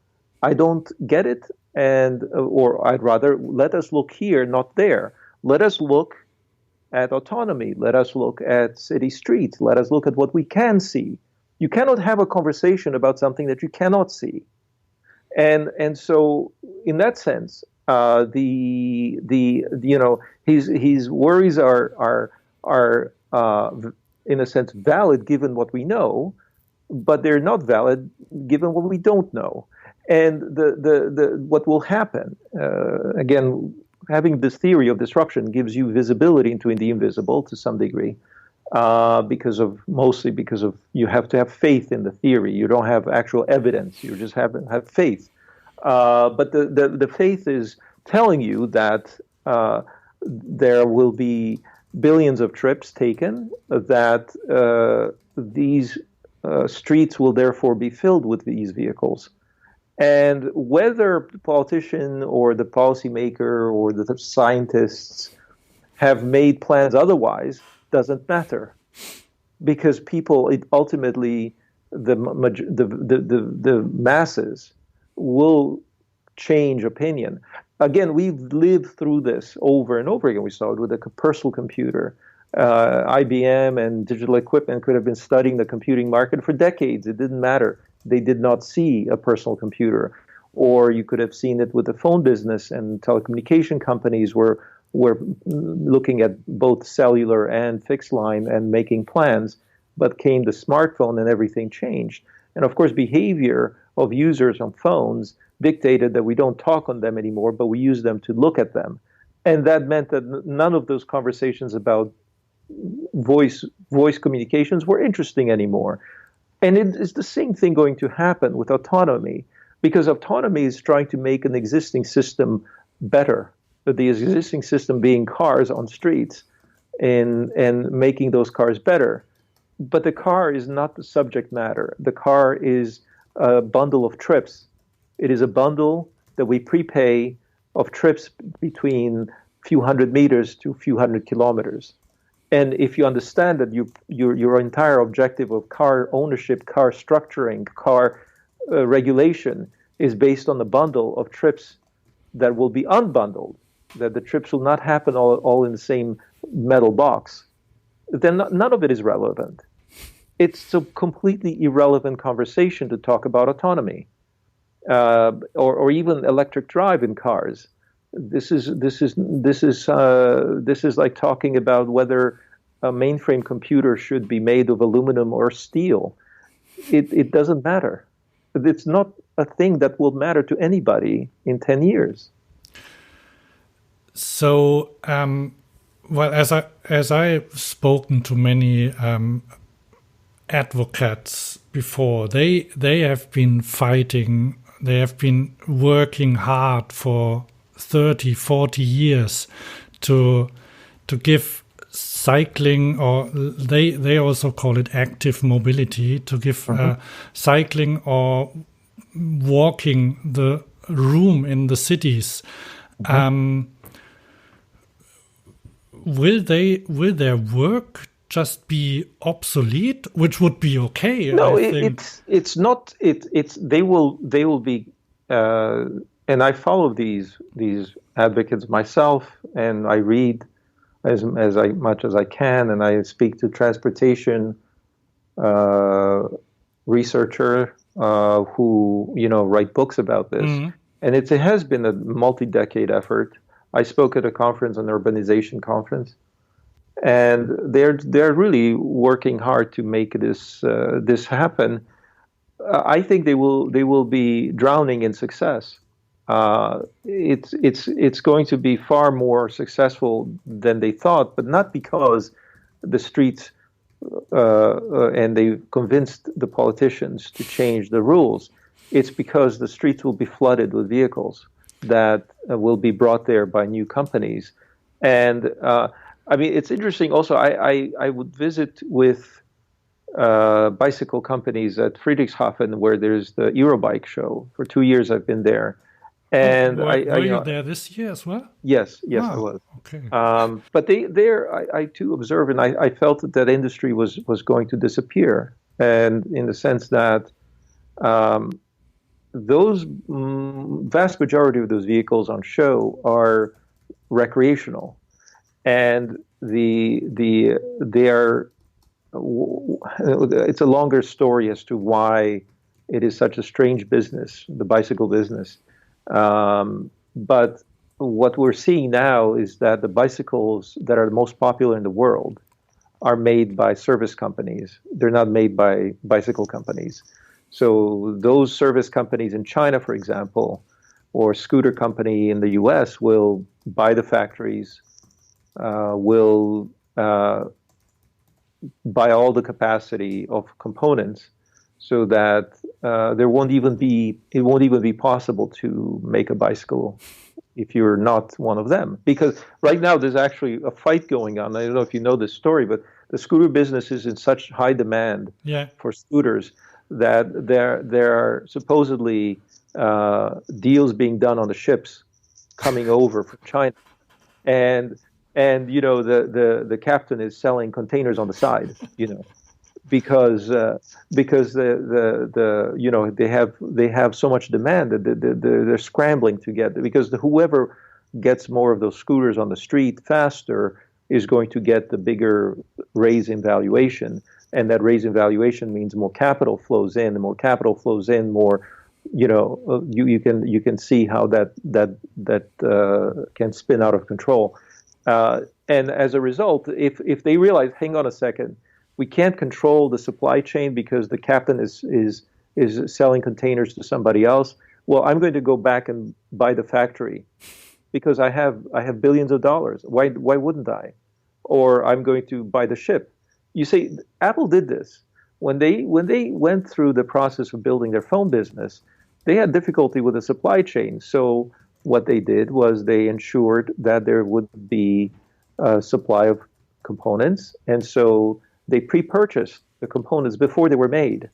I don't get it, or I'd rather let us look here, not there. Let us look at autonomy. Let us look at city streets. Let us look at what we can see. You cannot have a conversation about something that you cannot see. And so in that sense, his worries are in a sense valid given what we know, but they're not valid given what we don't know. And the what will happen, again, having this theory of disruption gives you visibility into the invisible to some degree, mostly because of you have to have faith in the theory. You don't have actual evidence. You just have faith. But the faith is telling you that there will be billions of trips taken, that these streets will therefore be filled with these vehicles. And whether the politician or the policymaker or the scientists have made plans otherwise doesn't matter, because people ultimately the masses will change opinion. Again, we've lived through this over and over again. We saw it with the personal computer. IBM and digital equipment could have been studying the computing market for decades. It didn't matter. They did not see a personal computer. Or you could have seen it with the phone business, and telecommunication companies were were looking at both cellular and fixed line and making plans, but came the smartphone and everything changed. And of course, behavior of users on phones dictated that we don't talk on them anymore, but we use them to look at them. And that meant that none of those conversations about voice communications were interesting anymore. And it is the same thing going to happen with autonomy, because autonomy is trying to make an existing system better, but the existing system being cars on streets and making those cars better. But the car is not the subject matter. The car is a bundle of trips. It is a bundle that we prepay of trips between a few hundred meters to a few hundred kilometers. And if you understand that your entire objective of car ownership, car structuring, car regulation is based on the bundle of trips that will be unbundled, that the trips will not happen all in the same metal box, then none of it is relevant. It's a completely irrelevant conversation to talk about autonomy, or even electric drive in cars. This is like talking about whether a mainframe computer should be made of aluminum or steel. It doesn't matter. It's not a thing that will matter to anybody in 10 years. So, well, as I've spoken to many advocates before, they have been fighting, they have been working hard for 30, 40 years to give cycling, or they also call it active mobility, to give cycling or walking the room in the cities. Will their work just be obsolete, which would be okay? No, I think. It's not. They will be. And I follow these advocates myself, and I read as much as I can, and I speak to transportation researcher who write books about this. Mm-hmm. And it has been a multi-decade effort. I spoke at a conference, an urbanization conference, and they're really working hard to make this happen. I think they will be drowning in success. It's going to be far more successful than they thought, but not because the streets and they convinced the politicians to change the rules. It's because the streets will be flooded with vehicles that will be brought there by new companies. And I mean, it's interesting also, I would visit with bicycle companies at Friedrichshafen, where there's the Eurobike show. For 2 years I've been there. And were you there this year as well? Yes, I was. Okay. But I too observe, and I felt that industry was going to disappear, and in the sense that those vast majority of those vehicles on show are recreational, and they are. It's a longer story as to why it is such a strange business, the bicycle business. But what we're seeing now is that the bicycles that are the most popular in the world are made by service companies. They're not made by bicycle companies. So those service companies in China, for example, or scooter company in the US will buy the factories, will buy all the capacity of components, so that it won't even be possible to make a bicycle if you're not one of them. Because right now there's actually a fight going on. I don't know if you know this story, but the scooter business is in such high demand for scooters that there are supposedly deals being done on the ships coming over from China, and the captain is selling containers on the side, because they have so much demand that they're scrambling to get, because whoever gets more of those scooters on the street faster is going to get the bigger raise in valuation, and that raise in valuation means more capital flows in. The more capital flows in, more you can see how that can spin out of control. And as a result, if they realize, hang on a second, we can't control the supply chain because the captain is selling containers to somebody else. Well, I'm going to go back and buy the factory because I have billions of dollars. Why wouldn't I? Or I'm going to buy the ship. You see, Apple did this when they went through the process of building their phone business. They had difficulty with the supply chain. So what they did was they ensured that there would be a supply of components, and so they pre-purchased the components before they were made,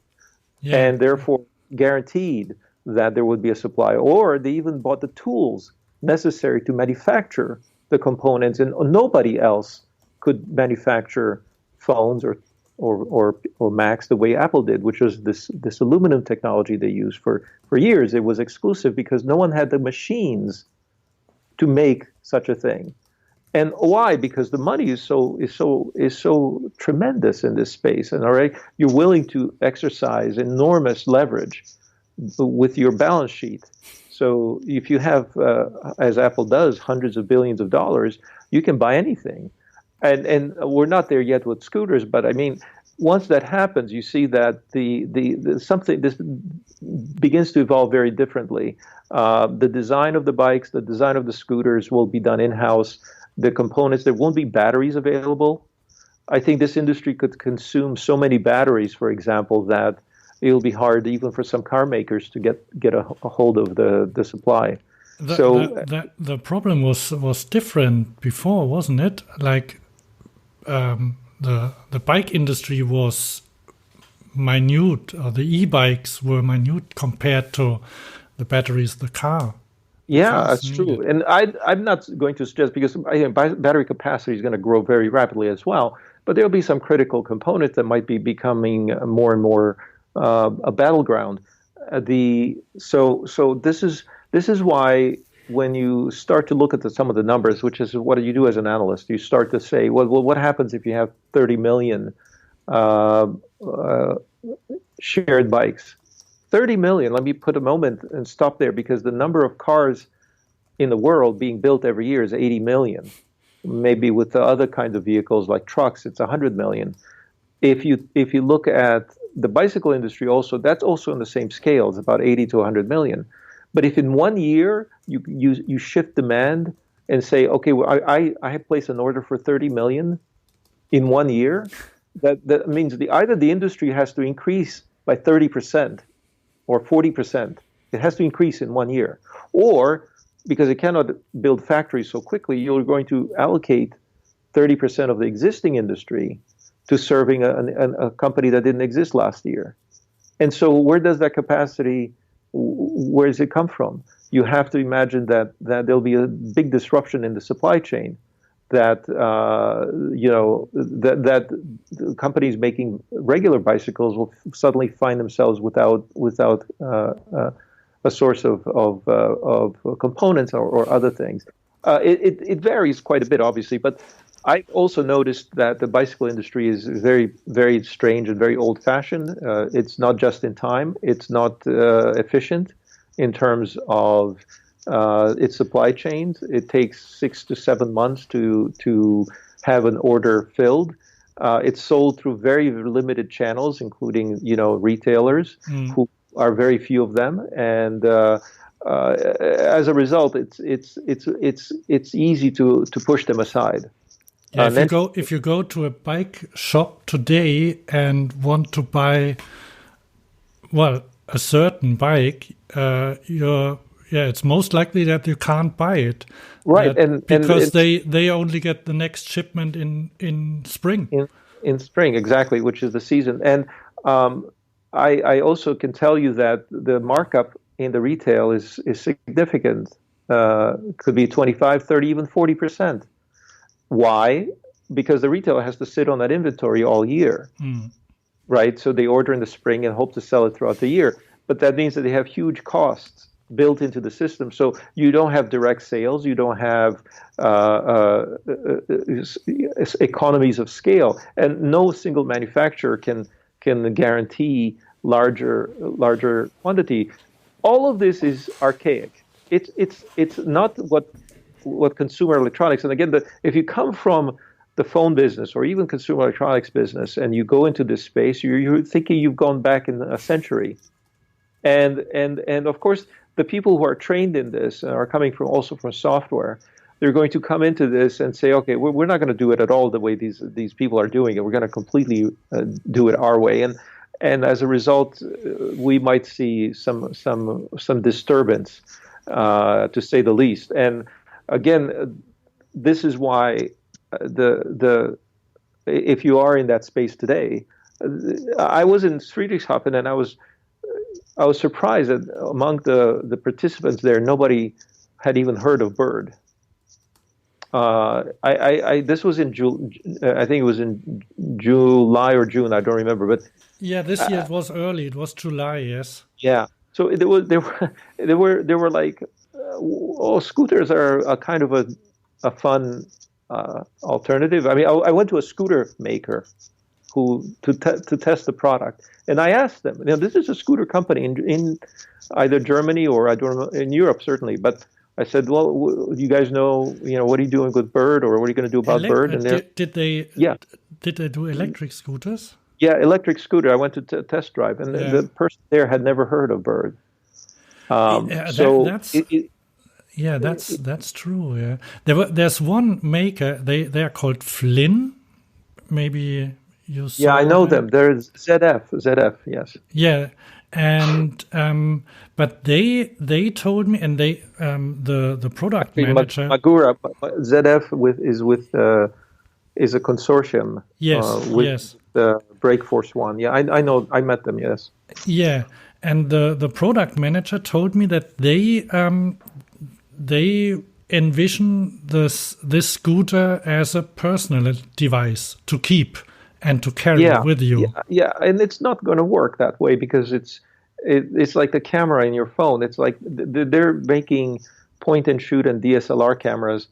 and therefore guaranteed that there would be a supply. Or they even bought the tools necessary to manufacture the components, and nobody else could manufacture phones or Macs the way Apple did, which was this aluminum technology they used for years. It was exclusive because no one had the machines to make such a thing. And why? Because the money is so tremendous in this space, and already you're willing to exercise enormous leverage with your balance sheet. So if you have, as Apple does, hundreds of billions of dollars, you can buy anything. And we're not there yet with scooters, but I mean, once that happens, you see that this begins to evolve very differently. The design of the bikes, the design of the scooters will be done in-house. The components, there won't be batteries available. I think this industry could consume so many batteries, for example, that it'll be hard even for some car makers to get a hold of the supply. The problem was different before, wasn't it? Like the bike industry was minute, or the e-bikes were minute compared to the batteries, the car. Yeah, that's true. And I'm not going to suggest, because battery capacity is going to grow very rapidly as well, but there'll be some critical components that might be becoming more and more a battleground. So this is why when you start to look at some of the numbers, which is what you do as an analyst, you start to say, well, what happens if you have 30 million shared bikes? 30 million, let me put a moment and stop there, because the number of cars in the world being built every year is 80 million. Maybe with the other kinds of vehicles like trucks, it's 100 million. If you look at the bicycle industry also, that's also on the same scale. It's about 80 to 100 million. But if in 1 year you shift demand and say, okay, well, I have placed an order for 30 million in 1 year, that means either the industry has to increase by 30%, or 40%. It has to increase in 1 year. Or, because it cannot build factories so quickly, you're going to allocate 30% of the existing industry to serving a company that didn't exist last year. And so where does that capacity, where does it come from? You have to imagine that there'll be a big disruption in the supply chain, that that companies making regular bicycles will suddenly find themselves without a source of components or other things. It varies quite a bit, obviously, but I also noticed that the bicycle industry is very, very strange and very old-fashioned. It's not just in time. It's not efficient in terms of its supply chains. It takes 6 to 7 months to have an order filled. It's sold through very limited channels, including retailers, who are very few of them, and as a result, it's easy to push them aside. Yeah, if you go to a bike shop today and want to buy, well, a certain bike, it's most likely that you can't buy it, right? Because they only get the next shipment in spring. In spring, exactly, which is the season. And I also can tell you that the markup in the retail is significant. Could be 25, 30, even 40%. Why? Because the retailer has to sit on that inventory all year, right? So they order in the spring and hope to sell it throughout the year. But that means that they have huge costs built into the system. So you don't have direct sales. You don't have economies of scale. And no single manufacturer can guarantee larger quantity. All of this is archaic. It's not what what consumer electronics, and again, if you come from the phone business or even consumer electronics business and you go into this space, you're thinking you've gone back in a century. And of course, the people who are trained in this are coming from also from software. They're going to come into this and say, okay, we're not going to do it at all the way these people are doing it. We're going to completely do it our way. And as a result, we might see some disturbance, to say the least. And again, this is why if you are in that space today, I was in Friedrichshafen and I was surprised that among the participants there, nobody had even heard of Bird. This was in I think it was in July or June. I don't remember, but yeah, this year it was early. It was July, yes. Yeah. So there were like, scooters are a kind of a fun alternative. I mean, I went to a scooter maker to test the product, and I asked them. This is a scooter company in either Germany or I don't know, in Europe certainly, but. I said, well, you guys know, what are you doing with Bird, or what are you going to do about Bird? And did they do electric scooters? Yeah, electric scooter. I went to test drive, and the person there had never heard of Bird. That's true. Yeah, there's one maker. They are called Flynn. Maybe you saw. Yeah, I know them. There's ZF. Yes. Yeah. And but they told me, and they the product manager Magura ZF is a consortium. Yes, with the Breakforce one. Yeah, I know. I met them. Yes. Yeah, and the product manager told me that they envision this scooter as a personal device to keep and to carry with you. Yeah, and it's not going to work that way because it's like the camera in your phone. It's like they're making point and shoot and DSLR cameras,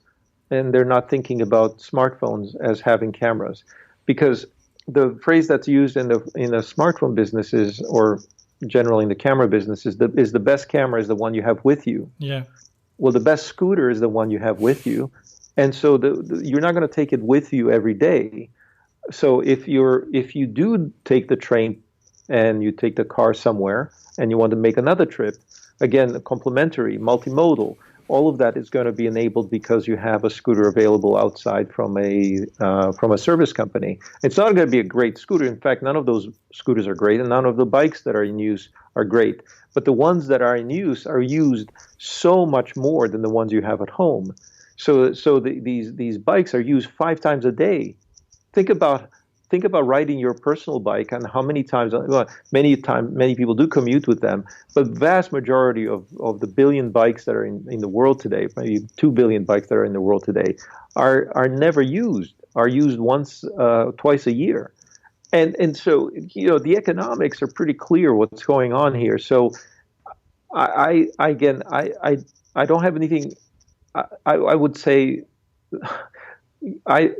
and they're not thinking about smartphones as having cameras, because the phrase that's used in the smartphone business is, or generally in the camera business, is the best camera is the one you have with you. Yeah. Well, the best scooter is the one you have with you, and so you're not going to take it with you every day. So if you do take the train and you take the car somewhere and you want to make another trip, again, complementary, multimodal, all of that is going to be enabled because you have a scooter available outside from a service company. It's not going to be a great scooter. In fact, none of those scooters are great, and none of the bikes that are in use are great. But the ones that are in use are used so much more than the ones you have at home. So these bikes are used 5 times a day. Think about riding your personal bike and how many times. Well, many people do commute with them, but vast majority of the billion bikes that are in the world today, maybe 2 billion bikes that are in the world today, are never used. Are used once, twice a year, and so the economics are pretty clear what's going on here. So I don't have anything. I would say I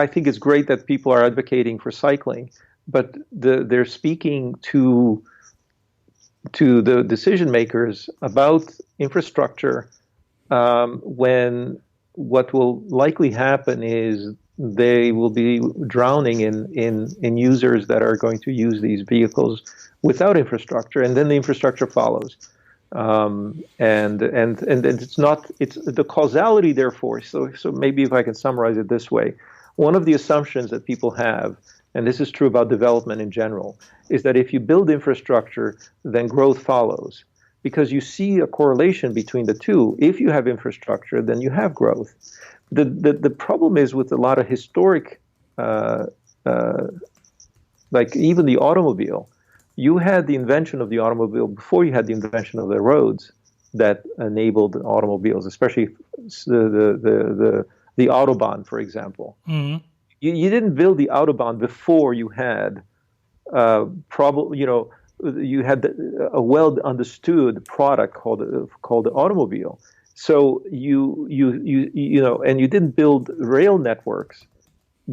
think it's great that people are advocating for cycling, but they're speaking to the decision makers about infrastructure when what will likely happen is they will be drowning in users that are going to use these vehicles without infrastructure, and then the infrastructure follows. And it's the causality, therefore. So maybe if I can summarize it this way, one of the assumptions that people have, and this is true about development in general, is that if you build infrastructure, then growth follows, because you see a correlation between the two. If you have infrastructure, then you have growth. The problem is with a lot of historic, like even the automobile. You had the invention of the automobile before you had the invention of the roads that enabled automobiles, especially the Autobahn, for example. Mm-hmm. You didn't build the Autobahn before you had you had a well understood product called the automobile. So you and you didn't build rail networks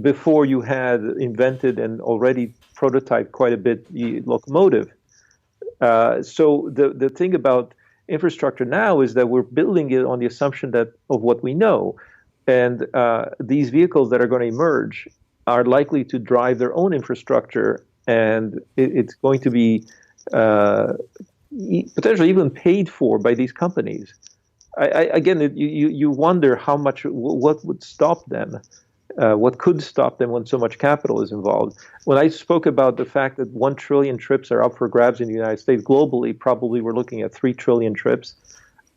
before you had invented and already prototyped quite a bit the locomotive. So the thing about infrastructure now is that we're building it on the assumption that of what we know. And these vehicles that are going to emerge are likely to drive their own infrastructure, and it's going to be potentially even paid for by these companies. Again, you wonder what would stop them, what could stop them when so much capital is involved. When I spoke about the fact that 1 trillion trips are up for grabs in the United States, globally, probably we're looking at 3 trillion trips.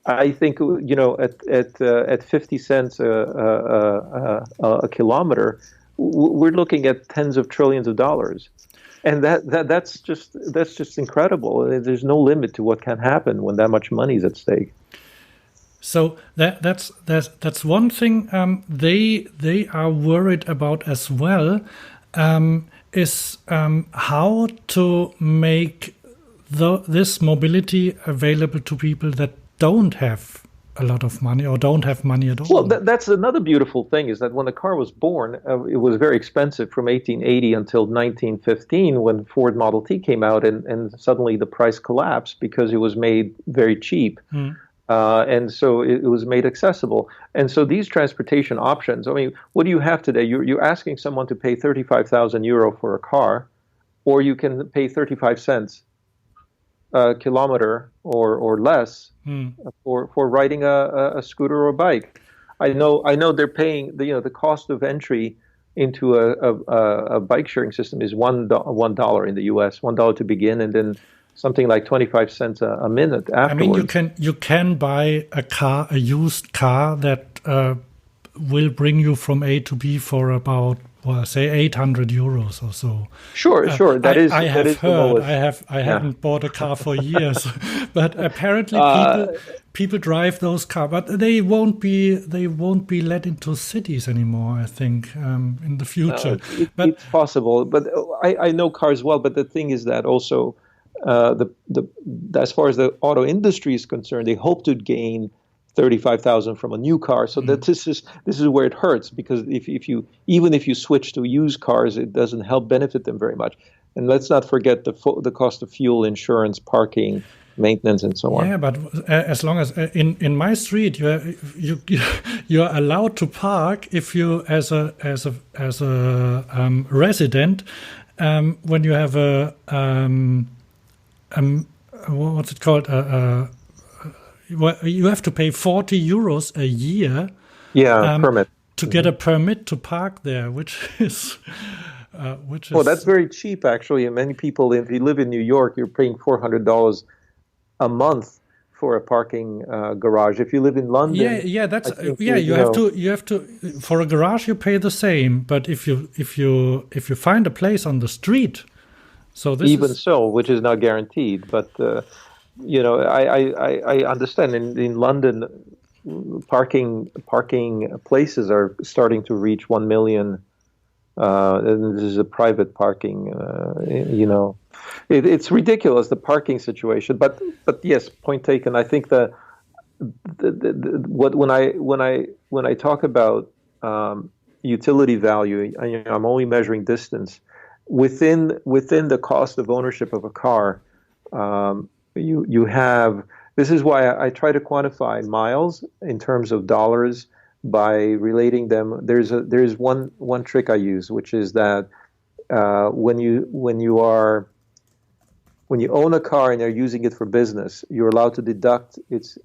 I think, at 50 cents a kilometer, we're looking at tens of trillions of dollars. And that's just incredible. There's no limit to what can happen when that much money is at stake. So that's one thing they are worried about as well, is how to make this mobility available to people that don't have a lot of money or don't have money at all. Well, that's another beautiful thing, is that when the car was born, it was very expensive from 1880 until 1915 when Ford Model T came out, and suddenly the price collapsed because it was made very cheap. And so it was made accessible. And so these transportation options, I mean, what do you have today? You're asking someone to pay 35,000 euro for a car, or you can pay 35 cents a kilometer or less for riding a scooter or a bike. I know they're paying the cost of entry into a bike sharing system is $1 in the U.S., $1 to begin, and then something like 25 cents a minute afterwards. I mean, you can buy a used car that will bring you from A to B for about, say 800 euros or so. Sure. I haven't bought a car for years, but apparently people drive those cars, but they won't be let into cities anymore, I think, in the future. It's possible, but I know cars well. But the thing is that also, as far as the auto industry is concerned, they hope to gain 35,000 from a new car. So that this is where it hurts, because if you switch to used cars, it doesn't help benefit them very much. And let's not forget the cost of fuel, insurance, parking, maintenance, and so on. Yeah, but as long as in my street you're allowed to park if you as a resident, when you have a what's it called? You have to pay 40 euros a year. Permit to get a permit to park there, which is. Well, that's very cheap, actually. And many people, if you live in New York, you're paying $400 a month for a parking garage. If you live in London, you have to for a garage you pay the same. But if you find a place on the street. So which is not guaranteed, but I understand. In London, parking places are starting to reach 1 million. And this is a private parking. It's ridiculous, the parking situation. But yes, point taken. I think when I talk about utility value, I'm only measuring distance. Within the cost of ownership of a car, you have. This is why I try to quantify miles in terms of dollars by relating them. There's one trick I use, which is that when you own a car and you're using it for business, you're allowed to deduct its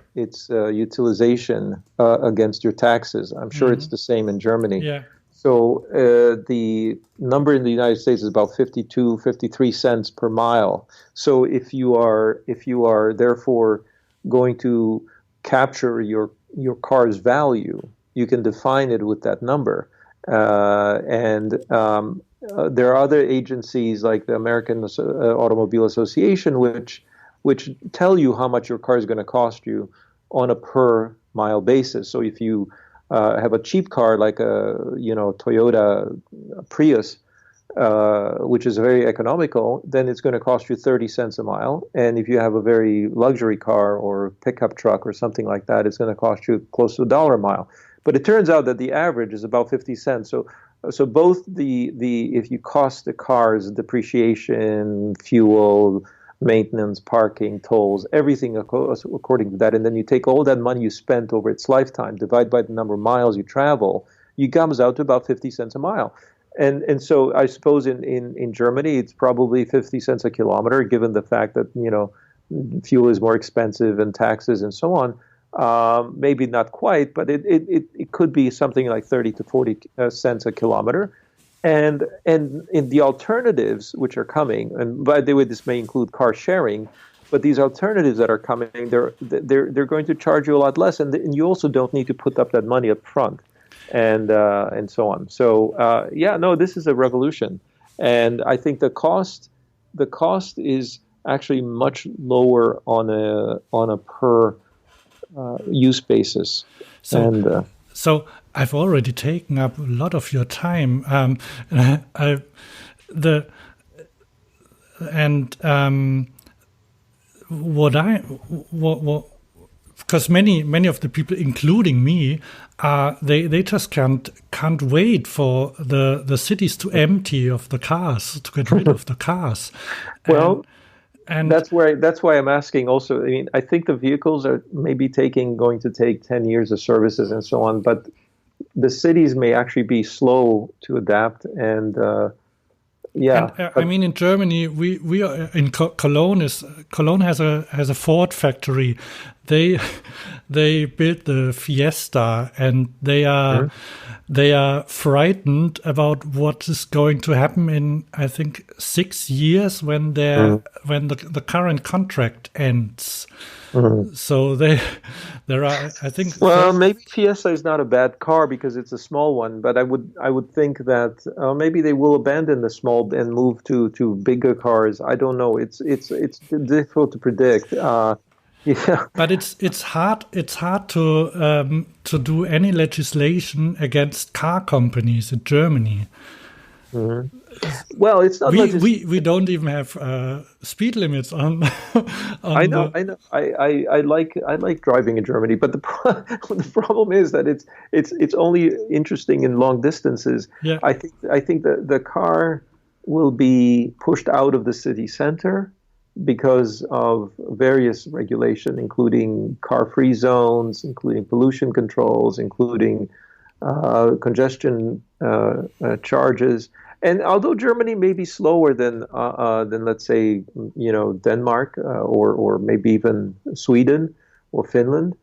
utilization against your taxes. I'm sure it's the same in Germany. Yeah. So the number in the United States is about 53 cents per mile. So if you are therefore going to capture your car's value, you can define it with that number. And there are other agencies like the American Automobile Association, which tell you how much your car is going to cost you on a per mile basis. So if you have a cheap car like a Toyota Prius, which is very economical, then it's going to cost you 30 cents a mile. And if you have a very luxury car or pickup truck or something like that, it's going to cost you close to $1 a mile. But it turns out that the average is about 50 cents. So both if you cost the car's depreciation, fuel, maintenance, parking, tolls, everything according to that. And then you take all that money you spent over its lifetime, divide by the number of miles you travel, you comes out to about 50 cents a mile. And so I suppose in Germany, it's probably 50 cents a kilometer, given the fact that, fuel is more expensive and taxes and so on. Maybe not quite, but it could be something like 30 to 40 cents a kilometer. And in the alternatives which are coming, and by the way, this may include car sharing, but these alternatives that are coming, they're going to charge you a lot less, and you also don't need to put up that money up front, and so on. So this is a revolution, and I think the cost is actually much lower on a per use basis. So I've already taken up a lot of your time. Because many of the people, including me, they just can't wait for the cities to empty of the cars, to get rid of the cars. Well. And that's why I'm asking also. I mean, I think the vehicles are maybe going to take 10 years of services and so on, but the cities may actually be slow to adapt. And I mean, in Germany, we are in Cologne. Cologne has a Ford factory. They built the Fiesta, and they are frightened about what is going to happen in, I think, 6 years when the current contract ends. So there are, I think. Well, maybe Fiesta is not a bad car because it's a small one, but I would think that maybe they will abandon the small and move to bigger cars. I don't know. It's difficult to predict. Yeah. But it's hard to do any legislation against car companies in Germany. Mm-hmm. Well, it's not. We don't even have speed limits on. I know. I like driving in Germany, but the problem is that it's only interesting in long distances. Yeah. I think that the car will be pushed out of the city center because of various regulation, including car-free zones, including pollution controls, including congestion charges. And although Germany may be slower than let's say Denmark or maybe even Sweden or Finland,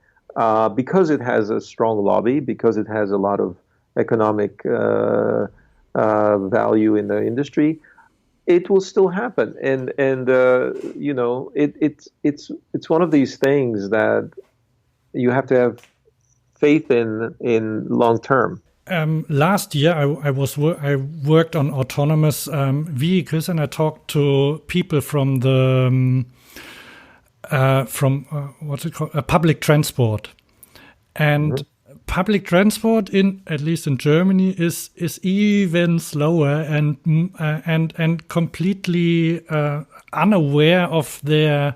because it has a strong lobby, because it has a lot of economic value in the industry, it will still happen. And it's one of these things that you have to have faith in long term. Last year, I worked on autonomous vehicles, and I talked to people from the what's it called, public transport, and public transport at least in Germany is even slower and completely unaware of their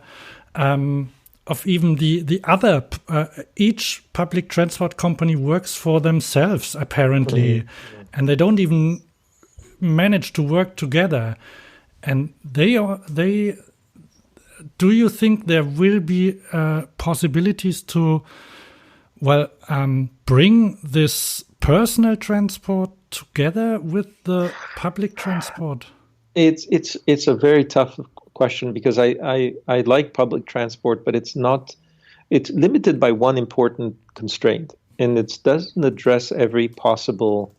of even the other, each public transport company works for themselves, apparently, and they don't even manage to work together. And do you think there will be possibilities to, bring this personal transport together with the public transport? It's a very tough question because I like public transport, but it's limited by one important constraint, and it doesn't address every possible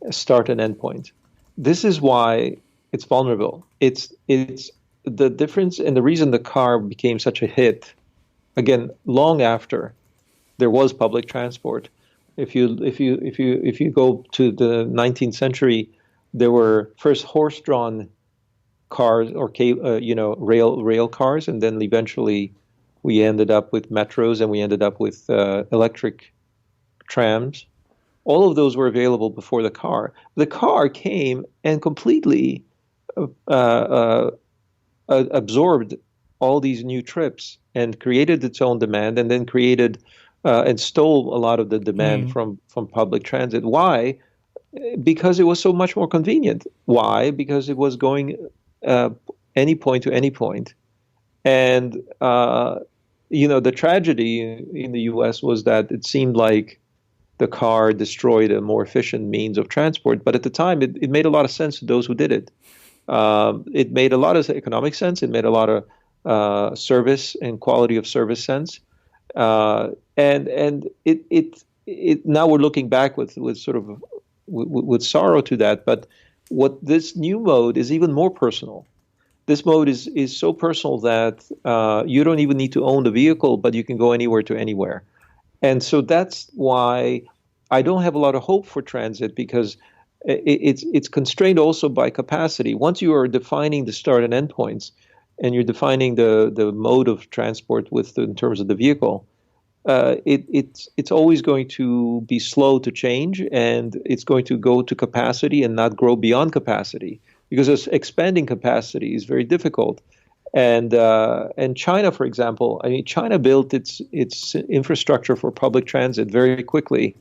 start and end point. This is why it's vulnerable. It's the difference, and the reason the car became such a hit, again, long after there was public transport. If you go to the 19th century, there were first horse-drawn cars or rail cars, and then eventually we ended up with metros, and we ended up with electric trams. All of those were available before the car. The car came and completely absorbed all these new trips and created its own demand, and then created and stole a lot of the demand from public transit. Why? Because it was so much more convenient. Why? Because it was going any point to any point And the tragedy in the U.S. was that it seemed like the car destroyed a more efficient means of transport. But at the time, it made a lot of sense to those who did it. It made a lot of economic sense. It made a lot of service and quality of service sense. And it now we're looking back with sort of with sorrow to that. But what this new mode is even more personal. This mode is so personal that you don't even need to own the vehicle, but you can go anywhere to anywhere. And so that's why I don't have a lot of hope for transit, because it's constrained also by capacity. Once you are defining the start and end points, and you're defining the mode of transport in terms of the vehicle, it's always going to be slow to change, and it's going to go to capacity and not grow beyond capacity, because expanding capacity is very difficult. And China, for example, China built its infrastructure for public transit very quickly.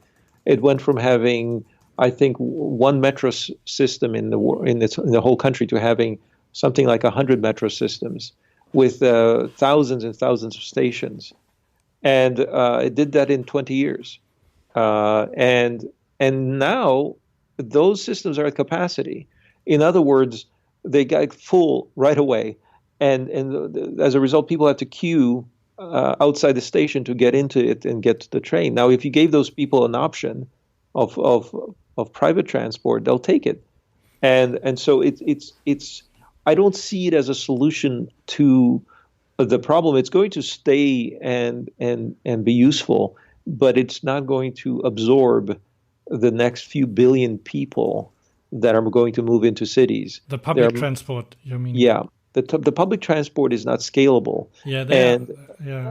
It went from having, I think, one metro system in the whole country to having something like 100 metro systems with thousands and thousands of stations. And it did that in 20 years. And now those systems are at capacity. In other words, they got full right away. And as a result, people have to queue outside the station to get into it and get to the train. Now, if you gave those people an option of private transport, they'll take it. And so it's I don't see it as a solution to the problem. It's going to stay and be useful, but it's not going to absorb the next few billion people that are going to move into cities. The public transport, you mean? Yeah. The public transport is not scalable. Yeah,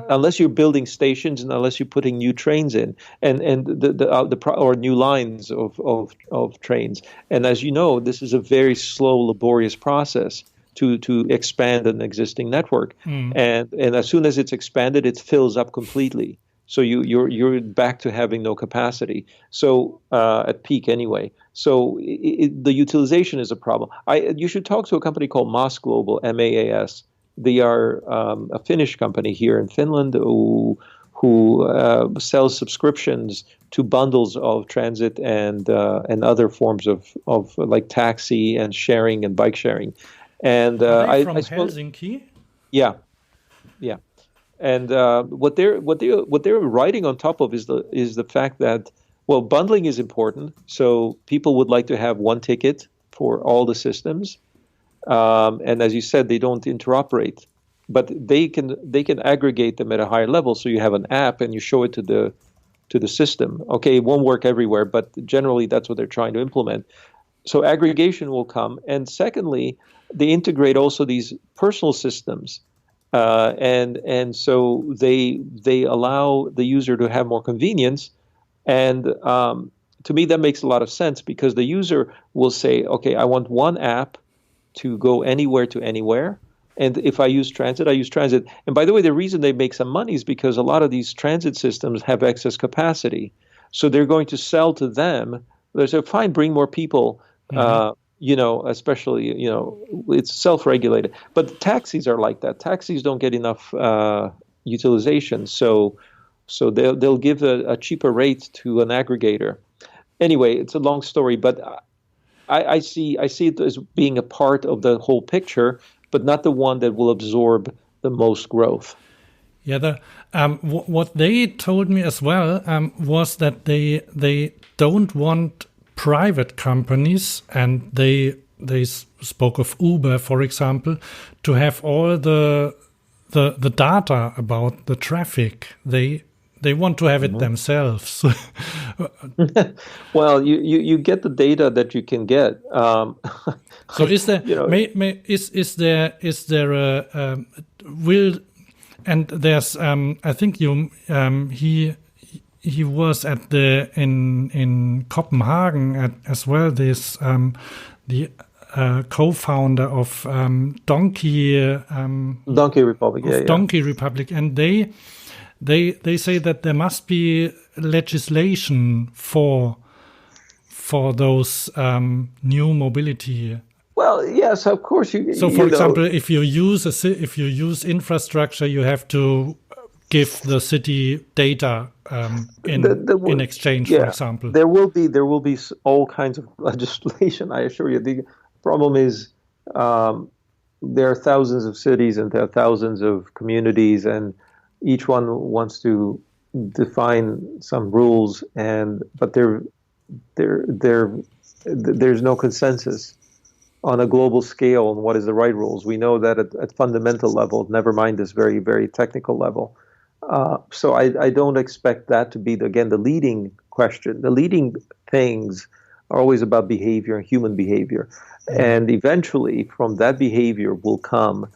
unless you're building stations and unless you're putting new trains in or new lines of trains. And as you know, this is a very slow, laborious process to expand an existing network. And as soon as it's expanded, it fills up completely. So you're back to having no capacity. So at peak anyway. So the utilization is a problem. You should talk to a company called MAS Global, MAAS. They are a Finnish company here in Finland who sells subscriptions to bundles of transit and other forms of like taxi and sharing and bike sharing. And are they from Helsinki? Yeah. And what they're writing on top of is the fact that, well, bundling is important. So people would like to have one ticket for all the systems, and as you said, they don't interoperate, but they can aggregate them at a higher level. So you have an app and you show it to the system. Okay, it won't work everywhere, but generally that's what they're trying to implement. So aggregation will come, and secondly, they integrate also these personal systems. And so they allow the user to have more convenience. And to me, that makes a lot of sense, because the user will say, okay, I want one app to go anywhere to anywhere. And if I use transit, I use transit. And by the way, the reason they make some money is because a lot of these transit systems have excess capacity. So they're going to sell to them. They say, fine, bring more people. Especially, it's self-regulated. But taxis are like that. Taxis don't get enough utilization, so they'll give a cheaper rate to an aggregator. Anyway, it's a long story, but I see it as being a part of the whole picture, but not the one that will absorb the most growth. Yeah, what they told me as well was that they don't want private companies, and they spoke of Uber, for example, to have all the data about the traffic. They want to have it themselves. Well, you get the data that you can get. So is there is there a will? And there's I think he was at in Copenhagen as well. This the co-founder of Donkey Republic, Donkey Republic, and they say that there must be legislation for those new mobility Well, yes, of course. So, for example, if you use infrastructure, you have to give the city data in exchange, for example. There will be all kinds of legislation. I assure you. The problem is there are thousands of cities and there are thousands of communities, and each one wants to define some rules, but there's no consensus on a global scale on what is the right rules. We know that at fundamental level, never mind this very, very technical level. So I don't expect that to be, again, the leading question. The leading things are always about behavior, human behavior. And eventually, from that behavior will come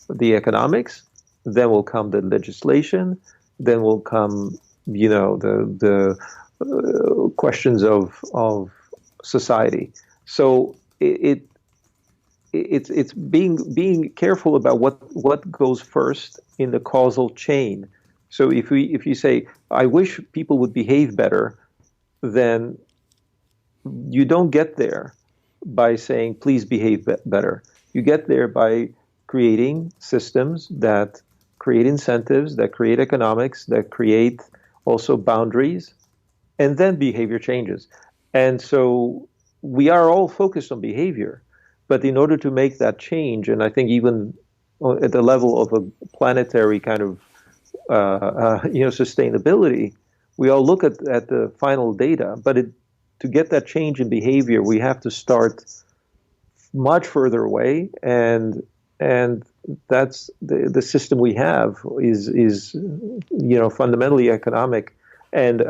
the economics, then will come the legislation, then will come, the questions of society. So it's being careful about what goes first in the causal chain. So if you say, I wish people would behave better, then you don't get there by saying, please behave better. You get there by creating systems that create incentives, that create economics, that create also boundaries, and then behavior changes. And so we are all focused on behavior, but in order to make that change, and I think even at the level of a planetary kind of sustainability, we all look at the final data, but to get that change in behavior, we have to start much further away, and that's the system we have is fundamentally economic, and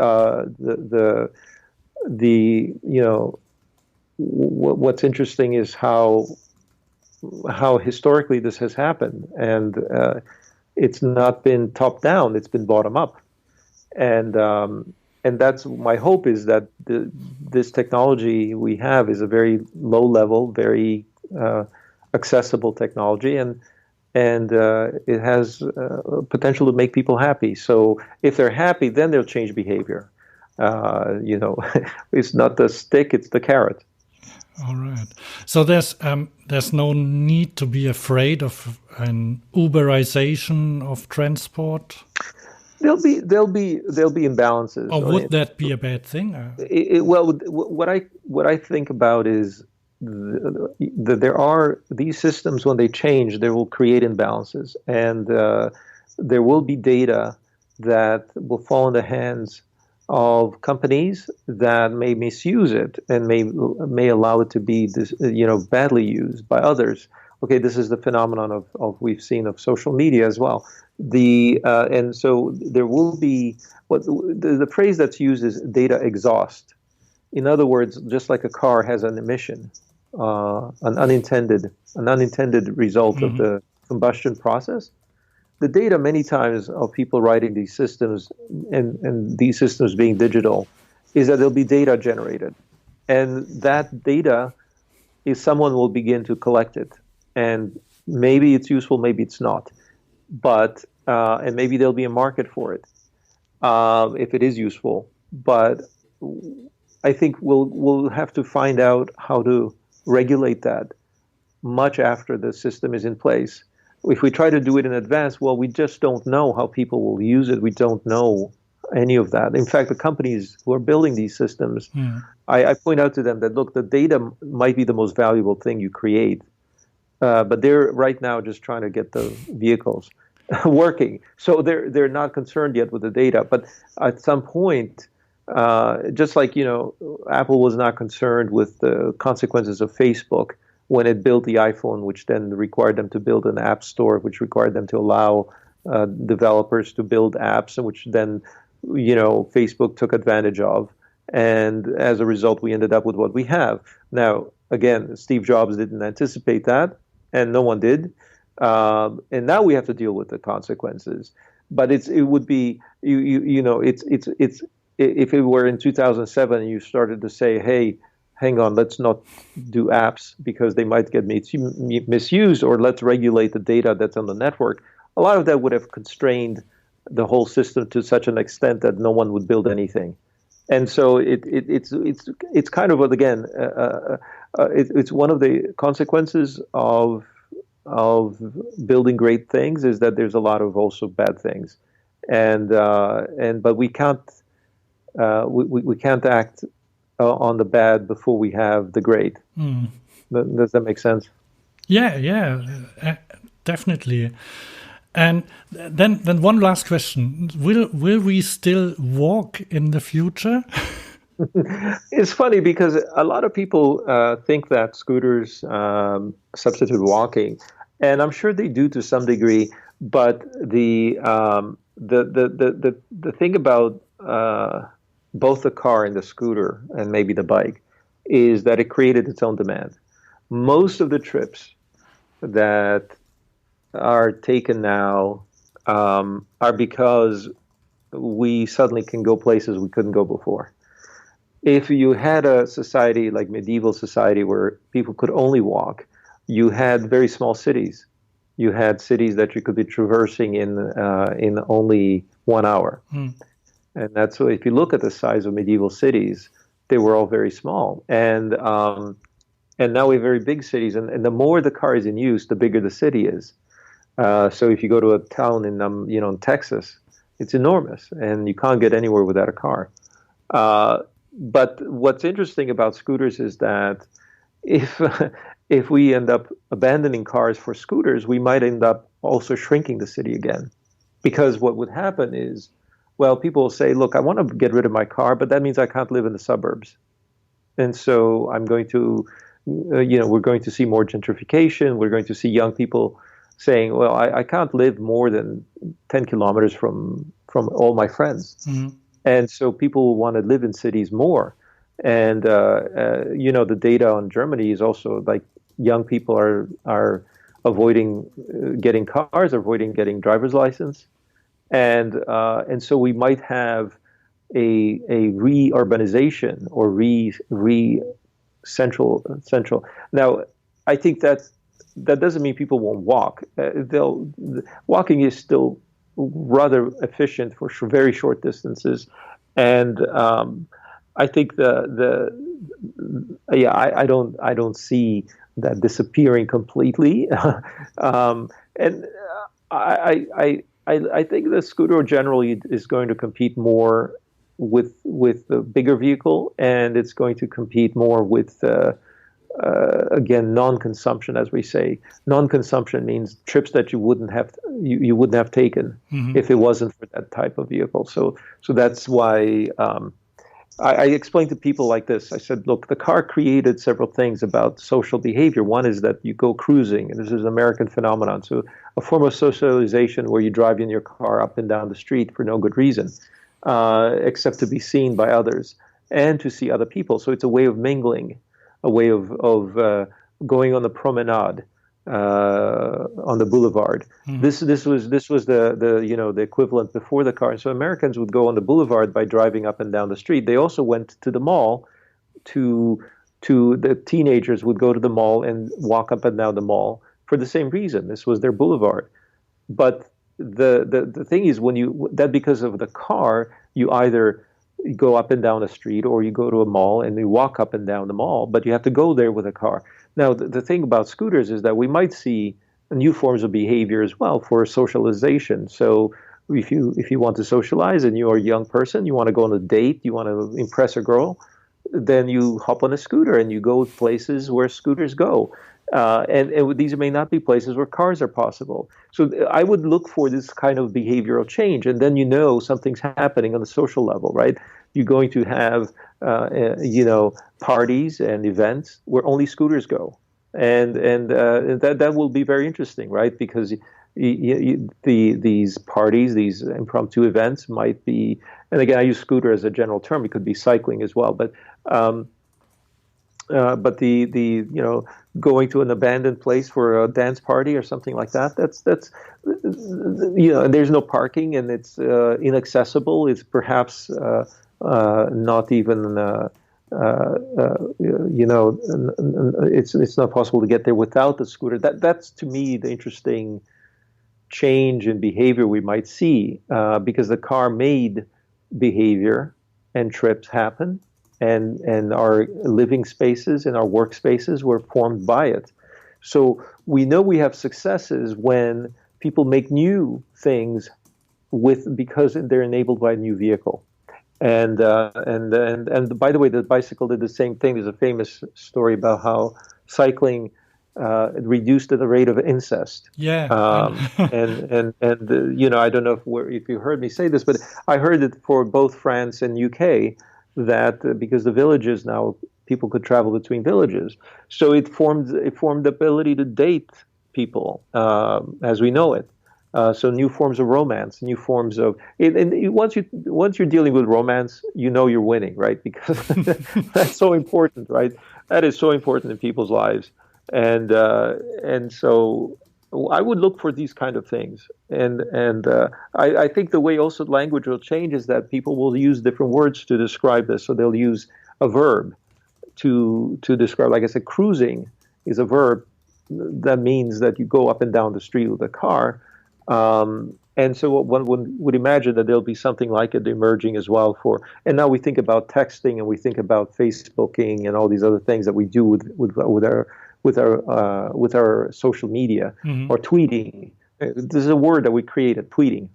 what's interesting is how historically this has happened, and it's not been top down; it's been bottom up, and that's my hope is that this technology we have is a very low level, very accessible technology, and it has potential to make people happy. So if they're happy, then they'll change behavior. It's not the stick; it's the carrot. All right. So there's no need to be afraid of an Uberization of transport. There'll be imbalances. Or would that be a bad thing? What I think about is that there are these systems, when they change, they will create imbalances, and there will be data that will fall in the hands of companies that may misuse it and may allow it to be badly used by others. Okay, this is the phenomenon of we've seen of social media as well. And so there will be the phrase that's used is data exhaust. In other words, just like a car has an emission, an unintended result of the combustion process. The data many times of people writing these systems and these systems being digital is that there'll be data generated, and that data is someone will begin to collect it, and maybe it's useful, maybe it's not, but and maybe there'll be a market for it if it is useful. But I think we'll have to find out how to regulate that much after the system is in place. If we try to do it in advance, well, we just don't know how people will use it. We don't know any of that. In fact, the companies who are building these systems, I point out to them that, look, the data might be the most valuable thing you create, but they're right now just trying to get the vehicles working. So they're not concerned yet with the data. But at some point, just like, Apple was not concerned with the consequences of Facebook when it built the iPhone, which then required them to build an app store, which required them to allow developers to build apps, which then, Facebook took advantage of. And as a result, we ended up with what we have. Now, again, Steve Jobs didn't anticipate that, and no one did. And now we have to deal with the consequences. But it would be, it's if it were in 2007 and you started to say, hey, hang on, let's not do apps because they might get misused, or let's regulate the data that's on the network, a lot of that would have constrained the whole system to such an extent that no one would build anything. And so it's kind of, again, it's one of the consequences of building great things is that there's a lot of also bad things, but we can't act on the bad before we have the great. Does that make sense? Yeah, definitely. And then one last question: Will we still walk in the future? It's funny because a lot of people think that scooters substitute walking, and I'm sure they do to some degree. But the thing about both the car and the scooter and maybe the bike is that it created its own demand. Most of the trips that are taken now are because we suddenly can go places we couldn't go before. If you had a society like medieval society where people could only walk, you had very small cities. You had cities that you could be traversing in only 1 hour. And that's so if you look at the size of medieval cities, they were all very small. And now we have very big cities. And the more the car is in use, the bigger the city is. So if you go to a town in Texas, it's enormous, and you can't get anywhere without a car. But what's interesting about scooters is that if we end up abandoning cars for scooters, we might end up also shrinking the city again. Because what would happen is, well, people will say, look, I want to get rid of my car, but that means I can't live in the suburbs. And so I'm going to, we're going to see more gentrification. We're going to see young people saying, well, I can't live more than 10 kilometers from all my friends. And so people will want to live in cities more. And, the data on Germany is also like young people are avoiding getting cars, avoiding getting driver's license. And so we might have a re-urbanization or central. Now, I think that doesn't mean people won't walk. Walking is still rather efficient for very short distances, and I think I don't see that disappearing completely, and I think the scooter generally is going to compete more with the bigger vehicle, and it's going to compete more with again, non-consumption, as we say. Non-consumption means trips that you wouldn't have taken if it wasn't for that type of vehicle. So that's why I explained to people like this. I said, look, the car created several things about social behavior. One is that you go cruising, and this is an American phenomenon. So a form of socialization where you drive in your car up and down the street for no good reason, except to be seen by others and to see other people. So it's a way of mingling, a way of going on the promenade on the boulevard. This was the equivalent before the car. And so Americans would go on the boulevard by driving up and down the street. They also went to the mall. To the teenagers would go to the mall and walk up and down the mall for the same reason. This was their boulevard. But the thing is, because of the car, you either go up and down a street or you go to a mall and you walk up and down the mall, but you have to go there with a car. Now, the thing about scooters is that we might see new forms of behavior as well for socialization. So if you want to socialize and you're a young person, you want to go on a date, you want to impress a girl, then you hop on a scooter and you go places where scooters go. And these may not be places where cars are possible. So I would look for this kind of behavioral change, and then something's happening on the social level, right? You're going to have parties and events where only scooters go, and that will be very interesting, right? Because these parties, these impromptu events might be, and again, I use scooter as a general term. It could be cycling as well, but going to an abandoned place for a dance party or something like that. That's and there's no parking and it's inaccessible. It's perhaps not even it's not possible to get there without the scooter. That's to me the interesting change in behavior we might see because the car made behavior and trips happen. and our living spaces and our workspaces were formed by it. So we know we have successes when people make new things because they're enabled by a new vehicle. And by the way, the bicycle did the same thing. There's a famous story about how cycling reduced the rate of incest. Yeah. I don't know if you heard me say this, but I heard it for both France and UK that because the villages now people could travel between villages, so it formed the ability to date people as we know it. So new forms of romance, new forms of once you're dealing with romance, you know you're winning, right? Because that's so important, right? That is so important in people's lives, and so I would look for these kind of things, and I think the way also language will change is that people will use different words to describe this. So they'll use a verb to describe. Like I said, cruising is a verb that means that you go up and down the street with a car. And so one would imagine that there'll be something like it emerging as well and now we think about texting and we think about Facebooking and all these other things that we do with our social media, or tweeting. This is a word that we created, tweeting.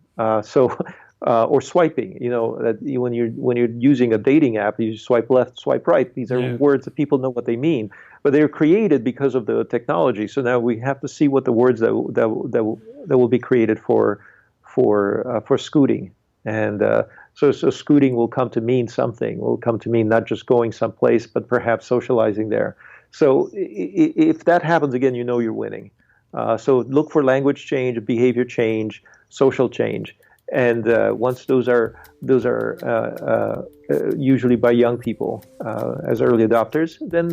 Or swiping, that when you're using a dating app, you swipe left, swipe right. These are words that people know what they mean, but they're created because of the technology. So now we have to see what the words that will be created for scooting, and so scooting will come to mean something. Will come to mean not just going someplace, but perhaps socializing there. So if that happens again, you know you're winning. So look for language change, behavior change, social change. And once those are usually by young people as early adopters, then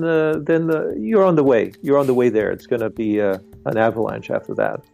you're on the way. You're on the way there. It's going to be an avalanche after that.